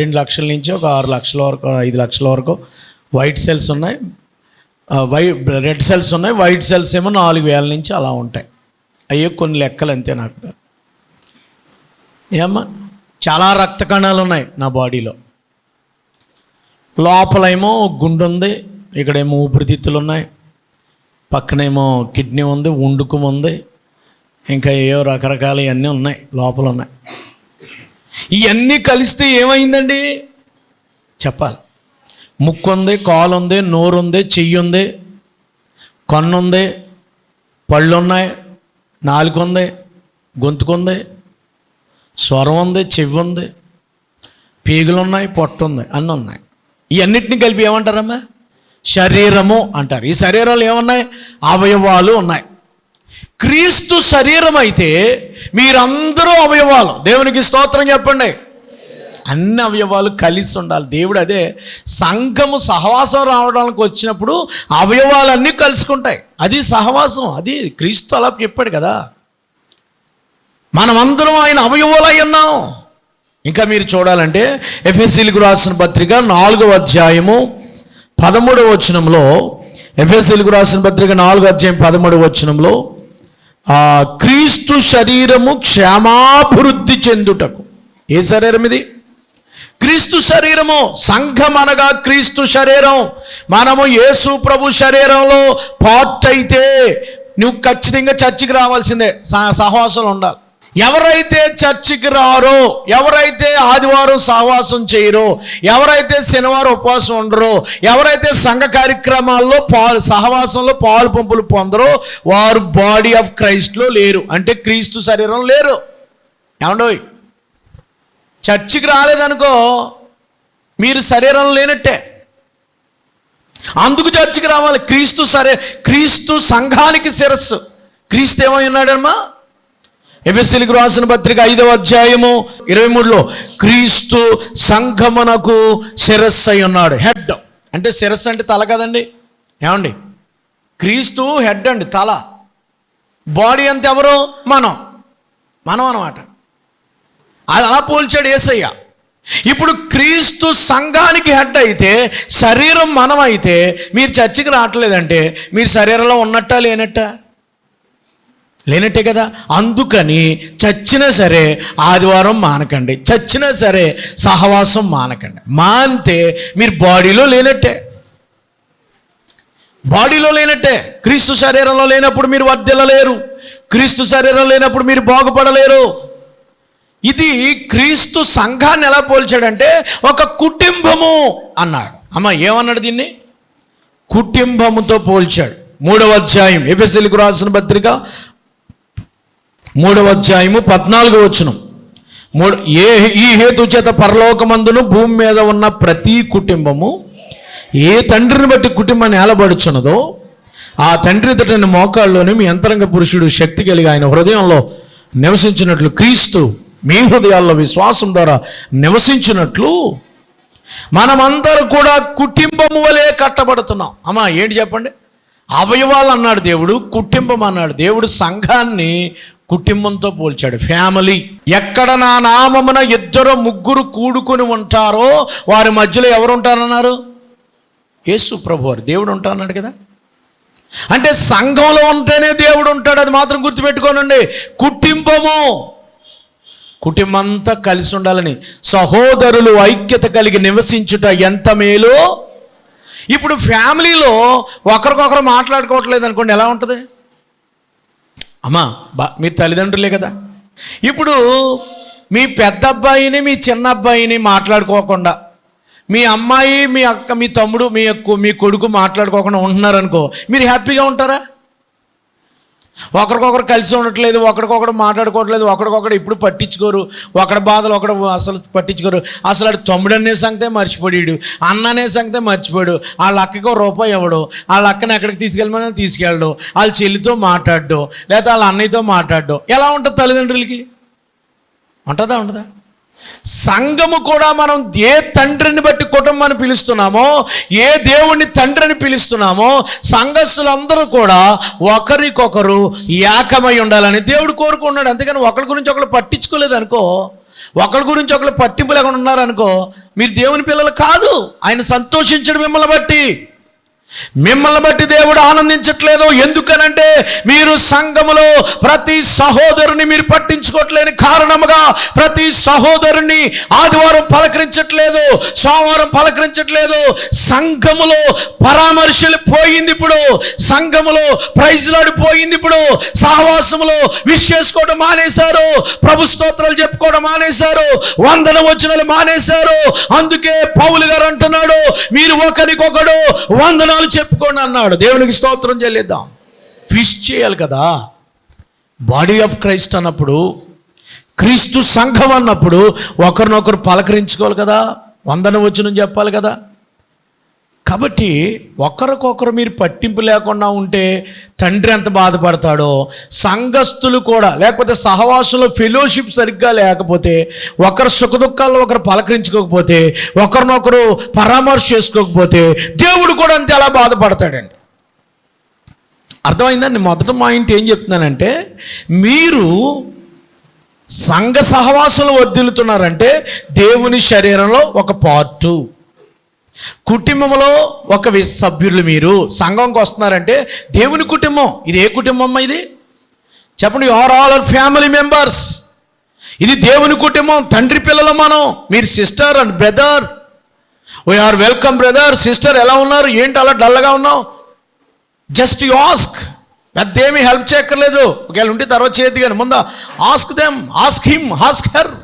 2 లక్షల నుంచి ఒక 6 లక్షల వరకు 5 లక్షల వరకు వైట్ సెల్స్ ఉన్నాయి. రెడ్ సెల్స్ ఉన్నాయి. వైట్ సెల్స్ ఏమో 4,000 నుంచి అలా ఉంటాయి. అయ్యో కొన్ని లెక్కలు అంతే నాకు. ఏమ్మా చాలా రక్త కణాలు ఉన్నాయి నా బాడీలో. లోపలేమో గుండె ఉంది, ఇక్కడేమో ఊపిరితిత్తులు ఉన్నాయి, పక్కనేమో కిడ్నీ ఉంది, ఉండుకం ఉంది, ఇంకా ఏవో రకరకాల ఇవన్నీ ఉన్నాయి, లోపల ఉన్నాయి. ఇవన్నీ కలిస్తే ఏమైందండి చెప్పాలి. ముక్కు ఉంది, కాలు ఉంది, నోరు ఉంది, చెయ్యి ఉంది, కన్ను ఉంది, పళ్ళు ఉన్నాయి, నాలుక ఉంది, గొంతుకుంది, స్వరం ఉంది, చెవి ఉంది, పీగులు ఉన్నాయి, పొట్ట ఉంది, అన్నీ ఉన్నాయి. ఇవన్నిటిని కలిపి ఏమంటారమ్మా? శరీరము అంటారు. ఈ శరీరంలో ఏమున్నాయి? అవయవాలు ఉన్నాయి. క్రీస్తు శరీరం అయితే మీరందరూ అవయవాలు. దేవునికి స్తోత్రం చెప్పండి. అన్ని అవయవాలు కలిసి ఉండాలి. దేవుడు అదే సంఘము సహవాసం రావడానికి వచ్చినప్పుడు అవయవాలన్నీ కలుసుకుంటాయి. అది సహవాసం, అది క్రీస్తు అలా చెప్పాడు కదా. మనమందరం ఆయన అవయవాలై ఉన్నాం. ఇంకా మీరు చూడాలంటే ఎఫెసీయులకు రాసిన పత్రిక 4వ అధ్యాయము 13వ వచనంలో, ఎఫెసీయులకు రాసిన పత్రిక 4వ అధ్యాయం 13వ వచనంలో, క్రీస్తు శరీరము క్షేమాభివృద్ధి చెందుటకు. ఏ శరీరం ఇది? క్రీస్తు శరీరము. సంఘం అనగా క్రీస్తు శరీరం. మనము యేసు ప్రభు శరీరంలో పార్ట్ అయితే నువ్వు ఖచ్చితంగా చర్చికి రావాల్సిందే, సహవాసం ఉండాలి. ఎవరైతే చర్చికి రారో, ఎవరైతే ఆదివారం సహవాసం చేయరో, ఎవరైతే శనివారం ఉపవాసం ఉండరో, ఎవరైతే సంఘ కార్యక్రమాల్లో సహవాసంలో పాలు పంపులు పొందరో, వారు బాడీ ఆఫ్ క్రైస్ట్లో లేరు, అంటే క్రీస్తు శరీరం లేరు. ఏమండోయ్, చర్చికి రాలేదనుకో మీరు శరీరం లేనట్టే. అందుకు చర్చికి రావాలి. క్రీస్తు సంఘానికి శిరస్సు. క్రీస్తు ఏమై ఉన్నాడమ్మా? ఎఫెసీయులకు రాసిన పత్రిక 5వ అధ్యాయము 23లో క్రీస్తు సంఘమునకు శిరస్సు అయి ఉన్నాడు. హెడ్ అంటే శిరస్సు అంటే తల కదండి. ఏమండి, క్రీస్తు హెడ్ అండి, తల. బాడీ అంత ఎవరు? మనం అన్నమాట. అది అలా పోల్చాడు యేసయ్య. ఇప్పుడు క్రీస్తు సంఘానికి హెడ్ అయితే, శరీరం మనం అయితే, మీరు చర్చికి రావట్లేదంటే మీరు శరీరంలో ఉన్నట్టా లేనట్టే కదా. అందుకని చచ్చినా సరే ఆదివారం మానకండి, చచ్చినా సరే సహవాసం మానకండి. మానితే మీరు బాడీలో లేనట్టే. క్రీస్తు శరీరంలో లేనప్పుడు మీరు వర్ధిల్లలేరు. క్రీస్తు శరీరం లేనప్పుడు మీరు బాగుపడలేరు. ఇది క్రీస్తు సంఘాన్ని ఎలా పోల్చాడంటే ఒక కుటుంబము అన్నాడు. అమ్మ ఏమన్నాడు? దీన్ని కుటుంబముతో పోల్చాడు. 3వ అధ్యాయం ఎఫెసీయులకు రాసిన పత్రిక 3వ అధ్యాయము 14వ వచనం. ఈ హేతు చేత పరలోకమందును భూమి మీద ఉన్న ప్రతి కుటుంబము ఏ తండ్రిని బట్టి కుటుంబాన్ని ఏలబడుచున్నదో ఆ తండ్రి ఎదుట మోకాళ్ళలోని మీ అంతరంగ పురుషుడు శక్తి కలిగి ఆయన హృదయంలో నివసించినట్లు, క్రీస్తు మీ హృదయాల్లో విశ్వాసం ద్వారా నివసించినట్లు మనమందరూ కూడా కుటుంబము వలె కట్టబడుతున్నాం. అమ్మా ఏంటి చెప్పండి? అవయవాలు అన్నాడు దేవుడు, కుటుంబం అన్నాడు దేవుడు. సంఘాన్ని కుటుంబంతో పోల్చాడు, ఫ్యామిలీ. ఎక్కడ నా నామమున 2-3 కూడుకొని ఉంటారో వారి మధ్యలో ఎవరు ఉంటారన్నారు? యేసు ప్రభు వారు. దేవుడు ఉంటారన్నాడు కదా. అంటే సంఘంలో ఉంటేనే దేవుడు ఉంటాడు, అది మాత్రం గుర్తుపెట్టుకోనండి. కుటుంబం అంతా కలిసి ఉండాలని, సహోదరులు ఐక్యత కలిగి నివసించుట ఎంత మేలు. ఇప్పుడు ఫ్యామిలీలో ఒకరికొకరు మాట్లాడుకోవట్లేదు అనుకోండి, ఎలా ఉంటుంది? అమ్మా మీరు తల్లిదండ్రులే కదా. ఇప్పుడు మీ పెద్ద అబ్బాయిని మీ చిన్న అబ్బాయిని మాట్లాడుకోకుండా, మీ అమ్మాయి మీ అక్క మీ తమ్ముడు మీ కొడుకు మాట్లాడుకోకుండా ఉంటున్నారనుకో, మీరు హ్యాపీగా ఉంటారా? ఒకరికొకరు కలిసి ఉండట్లేదు, ఒకరికొకరు మాట్లాడుకోవట్లేదు, ఒకరికొకరు ఇప్పుడు పట్టించుకోరు, ఒకరి బాధలు ఒకడు అసలు పట్టించుకోరు. అసలు ఆడు తమ్ముడు అనే సంగతే మర్చిపోయాడు, అన్న అనే సంగతే మర్చిపోయాడు. వాళ్ళ అక్కకి రూపాయి ఇవ్వడు, వాళ్ళ అక్కని ఎక్కడికి తీసుకెళ్ళమని తీసుకెళ్ళడు, వాళ్ళ చెల్లితో మాట్లాడడు, లేదా వాళ్ళ అన్నయ్యతో మాట్లాడడు. ఎలా ఉంటుంది తల్లిదండ్రులకి? ఉంటుందా? ఉండదా? సంఘము కూడా మనం ఏ తండ్రిని బట్టి కుటుంబాన్ని పిలుస్తున్నామో, ఏ దేవుణ్ణి తండ్రిని పిలుస్తున్నామో, సంఘస్థులందరూ కూడా ఒకరికొకరు ఏకమై ఉండాలని దేవుడు కోరుకున్నాడు. అంతేగాని ఒకరి గురించి ఒకరు పట్టించుకోలేదు అనుకో, ఒకరి గురించి ఒకరు పట్టింపు లేకుండా ఉన్నారనుకో, మీరు దేవుని పిల్లలు కాదు. ఆయన సంతోషించడు మిమ్మల్ని బట్టి దేవుడు ఆనందించట్లేదు. ఎందుకనంటే మీరు సంఘములో ప్రతి సహోదరుని మీరు పట్టించుకోవట్లేని కారణముగా ప్రతి సహోదరుని ఆదివారం పలకరించట్లేదు, సోమవారం పలకరించట్లేదు. సంఘములో పరామర్శలు పోయింది, ఇప్పుడు సంఘములో ప్రైజ్లాడు పోయింది, ఇప్పుడు సహవాసములో విష్ చేసుకోవడం మానేశారు, ప్రభు స్తోత్రాలు చెప్పుకోవడం మానేశారు, వందన వచనాలు మానేశారు. అందుకే పౌలు గారు అంటున్నాడు, మీరు ఒకరికొకడు వందనాలు చెప్పుకోండి అన్నాడు. దేవునికి స్తోత్రం చెల్లిద్దాం. ఫిష్ చేయాలి కదా, బాడీ ఆఫ్ క్రైస్ట్ అన్నప్పుడు, క్రీస్తు సంఘం అన్నప్పుడు ఒకరినొకరు పలకరించుకోవాలి కదా, వందన వచనం చెప్పాలి కదా. కాబట్టి ఒకరికొకరు మీరు పట్టింపు లేకుండా ఉంటే తండ్రి ఎంత బాధపడతాడో, సంఘస్థులు కూడా లేకపోతే సహవాసంలో ఫెలోషిప్ సరిగ్గా లేకపోతే, ఒకరు సుఖదుఖాల్లో ఒకరు పలకరించుకోకపోతే, ఒకరినొకరు పరామర్శ చేసుకోకపోతే దేవుడు కూడా అంతే అలా బాధపడతాడండి. అర్థమైందండి? మొదట మా ఇంటి ఏం చెప్తున్నానంటే, మీరు సంఘ సహవాసంలో వర్ధిల్లుతున్నారంటే దేవుని శరీరంలో ఒక పార్టు, కుటుంబంలో ఒక సభ్యులు. మీరు సంఘంకి వస్తున్నారంటే దేవుని కుటుంబం. ఇది ఏ కుటుంబం అమ్మా? ఇది చెప్పండి. You are all our family members. ఇది దేవుని కుటుంబం, తండ్రి పిల్లలు మనం. మీరు sister and brother. We are welcome brother, sister. ఎలా ఉన్నారు? ఏంటి అలా డల్గా ఉన్నావు? Just you ask. పెద్దేమీ హెల్ప్ చేయక్కర్లేదు. ఒకవేళ ఉంటే తర్వాత చేతి, కానీ ముందు ask them, ask him, ask her.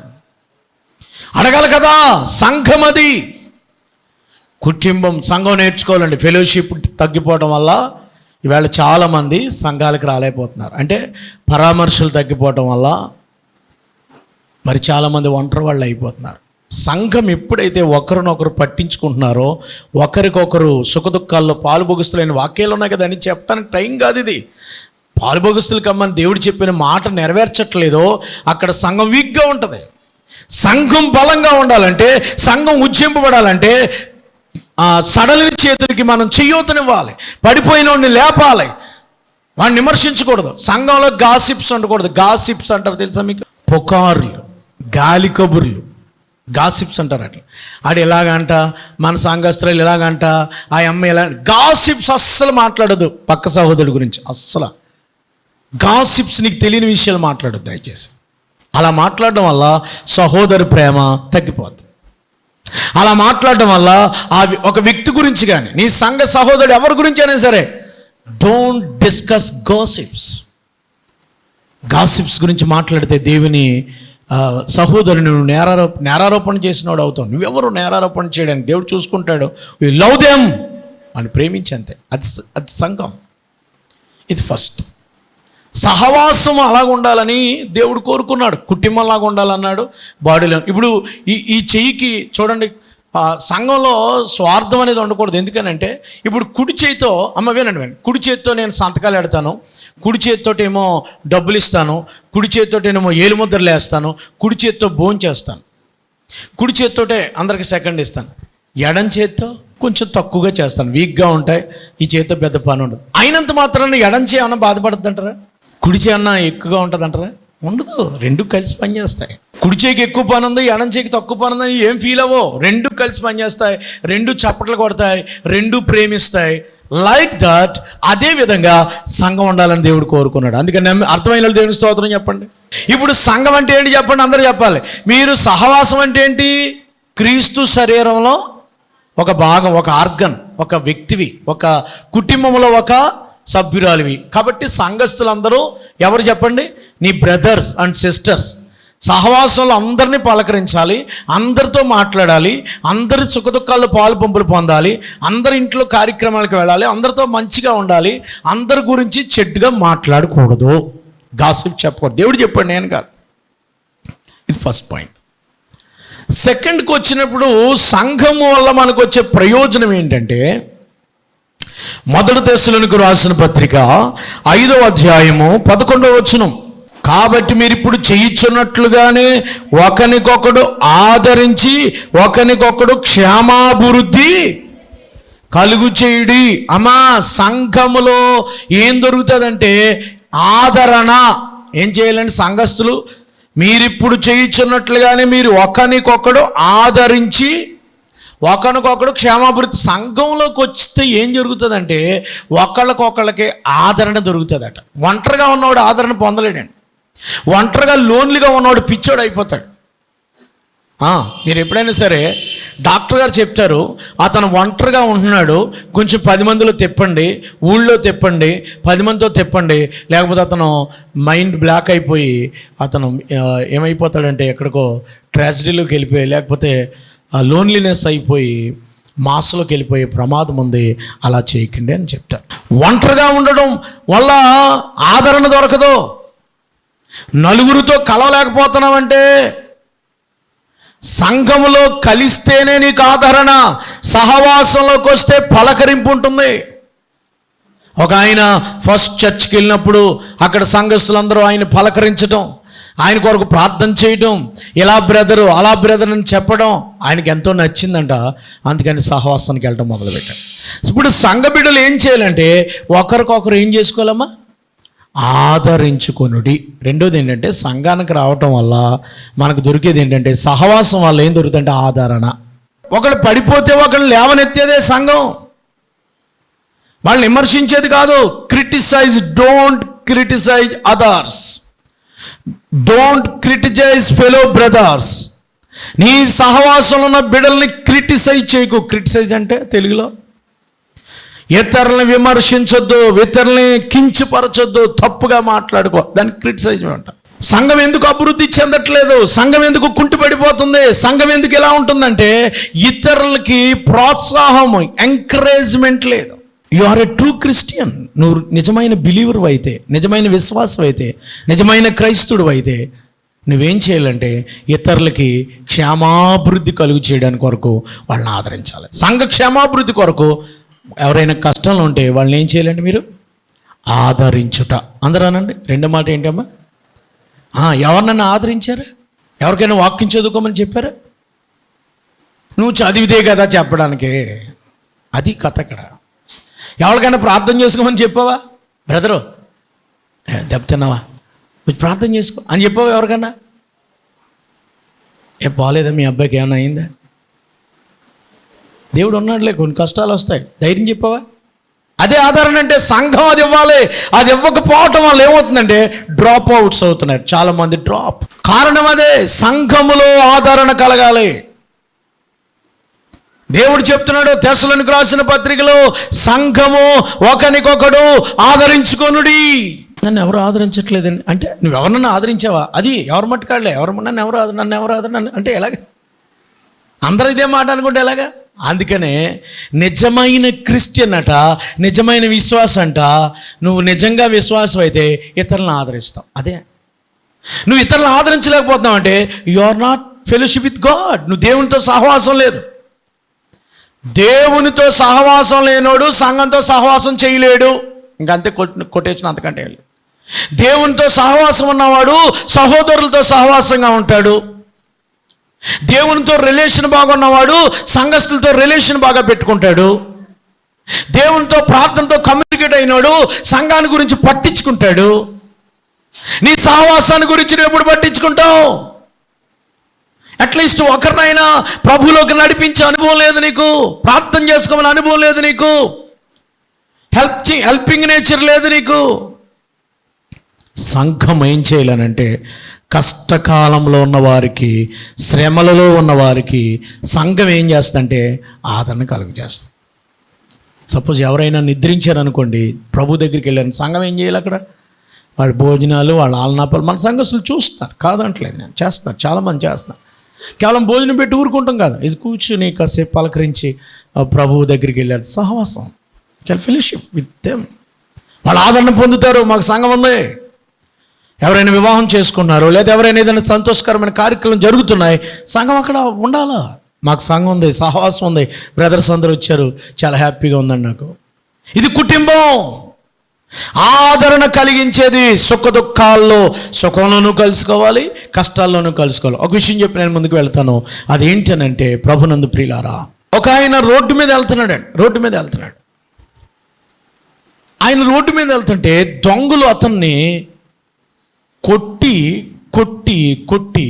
అడగాలి కదా. సంఘం అది కుటుంబం. సంఘం నేర్చుకోవాలండి. ఫెలోషిప్ తగ్గిపోవడం వల్ల ఈవేళ చాలామంది సంఘాలకు రాలేకపోతున్నారు. అంటే పరామర్శలు తగ్గిపోవడం వల్ల మరి చాలామంది ఒంటరి వాళ్ళు అయిపోతున్నారు. సంఘం ఎప్పుడైతే ఒకరినొకరు పట్టించుకుంటున్నారో, ఒకరికొకరు సుఖదుఖాల్లో పాలుభోగిస్తులైన వాక్యాలు ఉన్నాయి కదా అని చెప్పడానికి టైం కాదు ఇది. పాలుభోగిస్తులు కమ్మని దేవుడు చెప్పిన మాట నెరవేర్చట్లేదో అక్కడ సంఘం వీక్గా ఉంటుంది. సంఘం బలంగా ఉండాలంటే, సంఘం ఉజ్జింపబడాలంటే సడలిని చేతులకి మనం చెయ్యూతనివ్వాలి, పడిపోయిన వాడిని లేపాలి, వాడిని విమర్శించకూడదు. సంఘంలో గాసిప్స్ ఉండకూడదు. గాసిప్స్ అంటారు తెలుసా మీకు? పుకార్లు, గాలి కబుర్లు, గాసిప్స్ అంటారు. అట్లా ఆడు ఎలాగంట, మన సంఘస్థులు ఎలాగంట, ఆ అమ్మాయి ఎలా. గాసిప్స్ అస్సలు మాట్లాడదు పక్క సహోదరుడి గురించి. అస్సలు గాసిప్స్, నీకు తెలియని విషయాలు మాట్లాడద్దు దయచేసి. అలా మాట్లాడడం వల్ల సహోదరి ప్రేమ తగ్గిపోద్ది. అలా మాట్లాడడం వల్ల ఒక వ్యక్తి గురించి కానీ, నీ సంఘ సహోదరుడు ఎవరి గురించి అయినా సరే, డోంట్ డిస్కస్ గాసిప్స్. గాసిప్స్ గురించి మాట్లాడితే దేవుని సహోదరుని నువ్వు నేరారోపణ చేసినవాడు అవుతావు. నువ్వెవరు నేరారోపణ చేయడానికి? దేవుడు చూసుకుంటాడు. వి లవ్ దెమ్ అని ప్రేమించంతే. అది సంఘం. ఇది ఫస్ట్. సహవాసం అలాగ ఉండాలని దేవుడు కోరుకున్నాడు. కుటుంబంలాగా ఉండాలన్నాడు. బాడీలో ఇప్పుడు ఈ చెయ్యికి చూడండి, సంఘంలో స్వార్థం అనేది ఉండకూడదు. ఎందుకనంటే ఇప్పుడు కుడి చేతితో, వినండి, కుడి చేతితో నేను సంతకాలు పెడతాను, కుడి చేతితోటేమో డబ్బులు ఇస్తాను, కుడి చేతితోటేమో ఏలుముద్రలు వేస్తాను, కుడి చేతితో భోంచేస్తాను, కుడి చేతితోటే అందరికి సెకండ్ ఇస్తాను. ఎడం చేతితో కొంచెం తక్కువగా చేస్తాను, వీక్గా ఉంటాయి. ఈ చేతితో పెద్ద పని ఉండదు. అయినంత మాత్రాన్ని ఎడం చేయి అన్న బాధపడుద్ది అంటారా? కుడి చేయి అన్న ఎక్కువగా ఉంటుంది అంటారా? ఉండదు. రెండు కలిసి పనిచేస్తాయి. కుడి చేయికి ఎక్కువ పని ఉంది, ఎడం చేయికి తక్కువ పని ఉందని ఏం ఫీల్ అవ్వో. రెండు కలిసి పనిచేస్తాయి, రెండు చప్పట్లు కొడతాయి, రెండు ప్రేమిస్తాయి. లైక్ దట్ అదే విధంగా సంఘం ఉండాలని దేవుడు కోరుకున్నాడు. అందుకని అర్థమైన దేవుని స్తోత్రం చెప్పండి. ఇప్పుడు సంఘం అంటే ఏంటి చెప్పండి, అందరూ చెప్పాలి. మీరు సహవాసం అంటే ఏంటి? క్రీస్తు శరీరంలో ఒక భాగం, ఒక ఆర్గన్, ఒక వ్యక్తివి, ఒక కుటుంబంలో ఒక సభ్యురాలివి. కాబట్టి సంఘస్థులందరూ ఎవరు చెప్పండి? నీ బ్రదర్స్ అండ్ సిస్టర్స్. సహవాసంలో అందరినీ పలకరించాలి, అందరితో మాట్లాడాలి, అందరి సుఖదుఖాల్లో పాలు పంపులు పొందాలి, అందరి ఇంట్లో కార్యక్రమాలకు వెళ్ళాలి, అందరితో మంచిగా ఉండాలి, అందరి గురించి చెడ్డుగా మాట్లాడకూడదు, గాసిప్ చెప్పకూడదు. దేవుడు చెప్పాడు, నేను కాదు. ఇది ఫస్ట్ పాయింట్. సెకండ్కి వచ్చినప్పుడు సంఘము వల్ల మనకు వచ్చే ప్రయోజనం ఏంటంటే, మొదటి తెస్సలోనికి రాసిన పత్రిక 5వ అధ్యాయము 11వ వచనం. కాబట్టి మీరు ఇప్పుడు చేయుచున్నట్లుగానే ఒకనికొకడు ఆదరించి ఒకనికొకడు క్షేమాభివృద్ధి కలుగు చేయుడి. అమ్మా, సంఘములో ఏం దొరుకుతుందంటే ఆదరణ. ఏం చేయాలండి సంఘస్థులు? మీరిప్పుడు చేయుచున్నట్లుగానే మీరు ఒకనికొకడు ఆదరించి ఒకరికొకడు క్షేమాభివృద్ధి. సంఘంలోకి వస్తే ఏం జరుగుతుందంటే ఒకళ్ళకొకళ్ళకి ఆదరణ దొరుకుతుందట. ఒంటరిగా ఉన్నవాడు ఆదరణ పొందలేడండి. ఒంటరిగా లోన్లీగా ఉన్నవాడు పిచ్చోడు అయిపోతాడు. మీరు ఎప్పుడైనా సరే డాక్టర్ గారు చెప్తారు, అతను ఒంటరిగా ఉంటున్నాడు, కొంచెం 10 మందిలో తిప్పండి, ఊళ్ళో తిప్పండి, 10 మందితో తిప్పండి, లేకపోతే అతను మైండ్ బ్లాక్ అయిపోయి అతను ఏమైపోతాడంటే ఎక్కడికో ట్రాజడీలోకి వెళ్ళిపోయి, లేకపోతే లోన్లీనెస్ అయిపోయి మాస్లోకి వెళ్ళిపోయే ప్రమాదం ఉంది. అలా చేయకండి అని చెప్తారు. ఒంటరిగా ఉండడం వల్ల ఆదరణ దొరకదు. నలుగురితో కలవలేకపోతున్నామంటే సంఘములో కలిస్తేనే నీకు ఆదరణ. సహవాసంలోకి వస్తే పలకరింపు ఉంటుంది. ఒక ఆయన ఫస్ట్ చర్చ్కి వెళ్ళినప్పుడు అక్కడ సంఘస్థులందరూ ఆయన పలకరించడం, ఆయన కొరకు ప్రార్థన చేయడం, ఇలా బ్రదరు అలా బ్రదర్ అని చెప్పడం ఆయనకి ఎంతో నచ్చిందంట. అందుకని సహవాసానికి వెళ్ళడం మొదలుపెట్టాడు. ఇప్పుడు సంఘ బిడ్డలు ఏం చేయాలంటే ఒకరికొకరు ఏం చేసుకోవాలమ్మా? ఆదరించుకొనుడి. రెండోది ఏంటంటే సంఘానికి రావటం వల్ల మనకు దొరికేది ఏంటంటే సహవాసం వల్ల ఏం దొరుకుతుందంటే ఆదరణ. ఒకళ్ళు పడిపోతే ఒకళ్ళు లేవనెత్తేదే సంఘం. వాళ్ళని విమర్శించేది కాదు. Criticize, don't criticize others, don't criticize fellow brothers. నీ సహవాసంలో ఉన్న బిడ్డల్ని క్రిటిసైజ్ చేయకు. క్రిటిసైజ్ అంటే తెలుగులో ఇతరులను విమర్శించొద్దు, ఇతరులని కించపరచొద్దు, తప్పుగా మాట్లాడుకో. దాన్ని క్రిటిసైజ్ అంట. సంఘం ఎందుకు అభివృద్ధి చెందట్లేదు? సంఘం ఎందుకు కుంటుపడిపోతుంది? సంఘం ఎందుకు ఇలా ఉంటుందంటే ఇతరులకి ప్రోత్సాహం, ఎంకరేజ్మెంట్ లేదు. You are a true Christian. నువ్వు నిజమైన బిలీవర్ అయితే, నిజమైన విశ్వాసం అయితే, నిజమైన క్రైస్తుడు అయితే నువ్వేం చేయాలంటే ఇతరులకి క్షేమాభివృద్ధి కలుగు చేయడానికి కొరకు వాళ్ళని ఆదరించాలి. సంఘ క్షేమాభివృద్ధి కొరకు ఎవరైనా కష్టంలో ఉంటే వాళ్ళని ఏం చేయాలండి? మీరు ఆదరించుట. అందరూ అనండి. రెండో మాట ఏంటమ్మా? ఎవరినన్నా ఆదరించారా? ఎవరికైనా వాక్యం చదువుకోమని చెప్పారా? నువ్వు చదివితే కదా చెప్పడానికి. అది కథ. అక్కడ ఎవరికైనా ప్రార్థన చేసుకోమని చెప్పావా? బ్రదరు దెబ్బతిన్నావా, కొంచెం ప్రార్థన చేసుకో అని చెప్పావా? ఎవరికన్నా బాగాలేదా, మీ అబ్బాయికి ఏమైనా అయిందా, దేవుడు ఉన్నాడులే, కొన్ని కష్టాలు వస్తాయి, ధైర్యం చెప్పావా? అదే ఆదరణ అంటే. సంఘం అది ఇవ్వాలి. అది ఇవ్వకపోవటం వల్ల ఏమవుతుందంటే డ్రాప్ అవుట్స్ అవుతున్నారు చాలామంది. డ్రాప్ కారణం అదే. సంఘములో ఆదరణ కలగాలి. దేవుడు చెప్తున్నాడు తెస్సలోనికి రాసిన పత్రికలో, సంఘము ఒకనికొకడు ఆదరించుకొనుడి. నన్ను ఎవరు ఆదరించట్లేదండి అంటే నువ్వెవరన్నా ఆదరించావా? అది ఎవరి మట్టుకాళ్ళే. నన్ను ఎవరు ఆదరణ అంటే ఎలాగ? అందరూ ఇదే మాట అనుకుంటే ఎలాగా? అందుకనే నిజమైన క్రిస్టియన్ అట, నిజమైన విశ్వాసం అంట, నువ్వు నిజంగా విశ్వాసం అయితే ఇతరులను ఆదరిస్తావు. అదే నువ్వు ఇతరులను ఆదరించలేకపోతున్నావు అంటే you are not fellowship with God. నువ్వు దేవునితో సహవాసం లేదు. దేవునితో సహవాసం లేనోడు సంఘంతో సహవాసం చేయలేడు. ఇంకంతే, కొటేషన్ అంతకంటే. దేవునితో సహవాసం ఉన్నవాడు సహోదరులతో సహవాసంగా ఉంటాడు. దేవునితో రిలేషన్ బాగున్నవాడు సంఘస్థులతో రిలేషన్ బాగా పెట్టుకుంటాడు. దేవునితో ప్రార్థనతో కమ్యూనికేట్ అయినాడు సంఘాన్ని గురించి పట్టించుకుంటాడు. నీ సహవాసాన్ని గురించి నువ్వు ఎప్పుడు పట్టించుకుంటావు? అట్లీస్ట్ ఒకరినైనా ప్రభువులోకి నడిపించే అనుభవం లేదు నీకు. ప్రార్థన చేసుకోమని అనుభవం లేదు నీకు. హెల్పింగ్ నేచర్ లేదు నీకు. సంఘం ఏం చేయాలనంటే కష్టకాలంలో ఉన్నవారికి, శ్రమలలో ఉన్నవారికి సంఘం ఏం చేస్తుందంటే ఆదరణ కలుగు చేస్తుంది. సపోజ్ ఎవరైనా నిద్రించారనుకోండి, ప్రభు దగ్గరికి వెళ్ళారు, సంఘం ఏం చేయాలి? అక్కడ వాళ్ళ భోజనాలు, వాళ్ళ ఆలనాపాలు మన సంఘస్థులు చూస్తున్నారు, కాదంటలేదు నేను, చేస్తున్నారు, చాలామంది చేస్తున్నారు. కేవలం భోజనం పెట్టి ఊరుకుంటాం కాదు, ఇది కూర్చుని కాసేపు పలకరించి ప్రభువు దగ్గరికి వెళ్ళారు, సహవాసం, ఫెలోషిప్ విత్ దెమ్. వాళ్ళు ఆదరణ పొందుతారు. మాకు సంఘం ఉంది, ఎవరైనా వివాహం చేసుకున్నారు లేదా ఎవరైనా ఏదైనా సంతోషకరమైన కార్యక్రమం జరుగుతున్నాయి, సంఘం అక్కడ ఉండాలా. మాకు సంఘం ఉంది, సహవాసం ఉంది, బ్రదర్స్ అందరూ వచ్చారు, చాలా హ్యాపీగా ఉందండి నాకు. ఇది కుటుంబం. ఆదరణ కలిగించేది. సుఖ దుఃఖాల్లో సుఖంలోనూ కలుసుకోవాలి, కష్టాల్లోనూ కలుసుకోవాలి. ఒక విషయం చెప్పి నేను ముందుకు వెళ్తాను. అదేంటనంటే, ప్రభునందు ప్రియులారా, ఒక ఆయన రోడ్డు మీద వెళ్తున్నాడు. ఆయన రోడ్డు మీద వెళ్తుంటే దొంగలు అతన్ని కొట్టి కొట్టి కొట్టి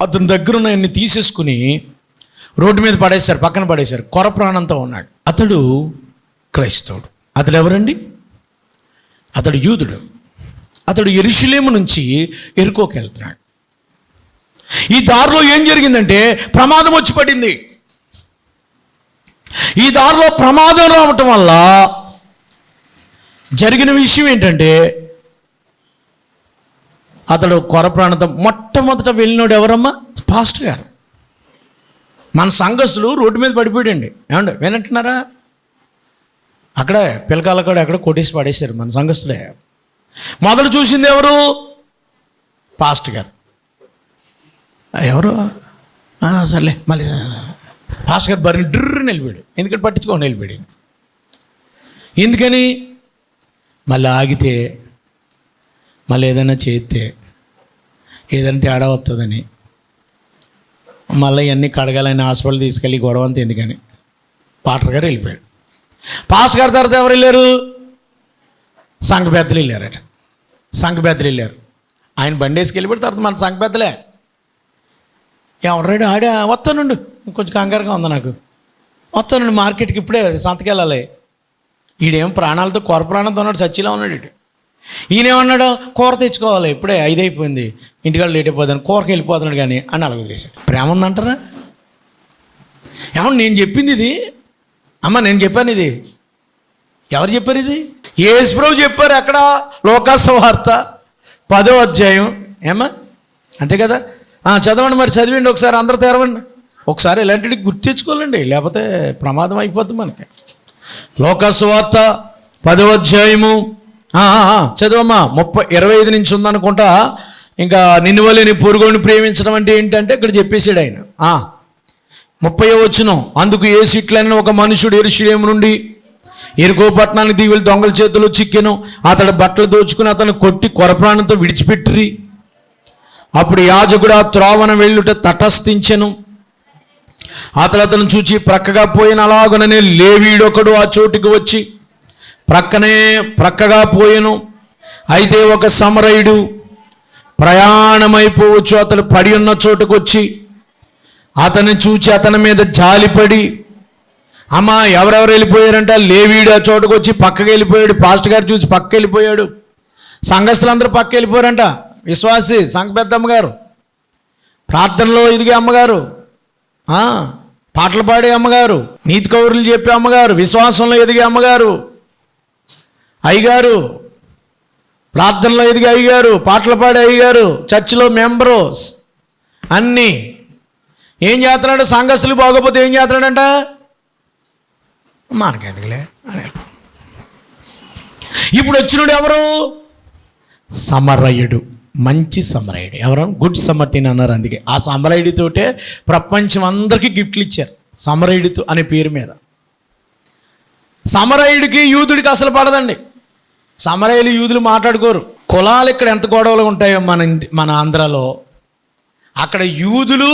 అతని దగ్గర ఉన్న ఆయన్ని తీసేసుకుని రోడ్డు మీద పడేశారు, పక్కన పడేశారు. కొర ప్రాణంతో ఉన్నాడు. అతడు క్రైస్తవుడు. అతడు ఎవరండి? అతడు యూదుడు. అతడు యెరూషలేము నుంచి యెరికోకి వెళ్తున్నాడు. ఈ దారిలో ఏం జరిగిందంటే ప్రమాదం వచ్చి పడింది. ఈ దారిలో ప్రమాదం రావటం వల్ల జరిగిన విషయం ఏంటంటే, అతడు కొర ప్రాణంతో మొట్టమొదట వెళ్ళినోడు ఎవరమ్మా? పాస్టర్ గారు. మన సంఘస్థులు రోడ్డు మీద పడిపోయాడండి. ఏమండి వినంటున్నారా? అక్కడే పిల్లకాయల కూడా ఎక్కడ కొట్టేసి పడేశారు మన సంఘస్థులే. మొదలు చూసింది ఎవరు? పాస్టర్ గారు. ఎవరు? సర్లే మళ్ళీ పాస్టర్ గారు బరిని డ్రిర్ని వెళ్ళిపోయాడు. ఎందుకంటే పట్టించుకోండి వెళ్ళిపోయాడు. ఎందుకని? మళ్ళీ ఆగితే, మళ్ళీ ఏదైనా చేస్తే ఏదైనా తేడా వస్తుందని, మళ్ళీ ఇవన్నీ కడగాలని హాస్పిటల్ తీసుకెళ్ళి గొడవ అంతా ఎందుకని పాస్టర్ గారు వెళ్ళిపోయాడు. పాస్టర్ గారి తర్వాత ఎవరు వెళ్ళారు? సంఘ పెద్దలు వెళ్ళారట. సంఘ పెద్దలు వెళ్ళారు. ఆయన బండేసుకు వెళ్ళిపోయిన తర్వాత మన సంఘ పెద్దలే ఎవరు ఆడే వస్తానుండు, కొంచెం కంగారుగా ఉంది నాకు, వస్తానండి మార్కెట్కి ఇప్పుడే సంతకి వెళ్ళాలి. ఈడేం ప్రాణాలతో కొర ప్రాణంతో ఉన్నాడు, చచ్చిలా ఉన్నాడు. ఈయనేమన్నాడు? కూర తెచ్చుకోవాలి, ఇప్పుడే 5 అయిపోయింది, ఇంటికాడ లేట్ అయిపోతాను, కూరకి వెళ్ళిపోతున్నాడు కానీ అని అలాగ వదిలేశాడు. ప్రేమ ఉందంటారా? ఏమన్నా నేను చెప్పింది ఇది? అమ్మ నేను చెప్పాను ఇది. ఎవరు చెప్పారు ఇది? యేసుప్రభు చెప్పారు. ఎక్కడ? లోకాసువార్త 10వ అధ్యాయం. ఏమ్మా అంతే కదా? చదవండి మరి, చదివండి ఒకసారి, అందరూ తెరవండి ఒకసారి. ఇలాంటివి గుర్తు తెచ్చుకోవాలండి, లేకపోతే ప్రమాదం అయిపోద్ది మనకి. లోకాసువార్త 10వ అధ్యాయము చదవమ్మా. 25 నుంచి ఉందనుకుంటా. ఇంకా నిన్ను వలె నీ పొరుగుని ప్రేమించడం అంటే ఏంటంటే ఇక్కడ చెప్పేసాడు ఆయన. 30వ వచనం. అందుకు యేసు ఇట్లైన ఒక మనుషుడు యెరూషలేము నుండి యెరికో పట్టణానికి దిగి వెళ్ళి దొంగల చేతిలో చిక్కెను. అతడు బట్టలు దోచుకుని అతను కొట్టి కొరప్రాణంతో విడిచిపెట్టిరి. అప్పుడు యాజకుడు ఆ త్రోవన వెళ్ళుట తటస్థించెను. అతను చూచి ప్రక్కగా పోయిన అలాగుననే లేవీడొకడు ఆ చోటుకి వచ్చి ప్రక్కగా పోయెను. అయితే ఒక సమరయుడు ప్రయాణమైపోవచ్చు అతడు పడి ఉన్న చోటుకు వచ్చి అతన్ని చూచి అతని మీద జాలిపడి, అమ్మా ఎవరెవరు వెళ్ళిపోయారంట? లేవీడు ఆ చోటుకు వచ్చి పక్కకి వెళ్ళిపోయాడు. పాస్టర్ గారు చూసి పక్క వెళ్ళిపోయాడు. సంఘస్థులందరూ పక్క వెళ్ళిపోయారంట. విశ్వాసి సంఘ పెద్ద అమ్మగారు, ప్రార్థనలో ఎదిగే అమ్మగారు, పాటలు పాడే అమ్మగారు, నీతి కౌరులు చెప్పే అమ్మగారు, విశ్వాసంలో ఎదిగే అమ్మగారు, అయ్యగారు, ప్రార్థనలో ఎదిగే అయ్యగారు, పాటలు పాడే అయ్యగారు, చర్చిలో మెంబరు, అన్నీ ఏం చేస్తున్నాడు? సంఘస్థులు బాగోపోతే ఏం చేస్తున్నాడంట? మనకెందుకులే అని. ఇప్పుడు వచ్చినాడు ఎవరు? సమరయుడు, మంచి సమరయుడు. ఎవరు? గుడ్ సమర్టీన్ అన్నారు. అందుకే ఆ సమరయుడితోటే ప్రపంచం అందరికీ గిఫ్ట్లు ఇచ్చారు, సమరయుడితో అనే పేరు మీద. సమరయుడికి యూదుడికి అసలు పడదండి. సమరయులు యూదులు మాట్లాడుకోరు. కులాలు ఇక్కడ ఎంత గొడవలు ఉంటాయో మన ఆంధ్రాలో, అక్కడ యూదులు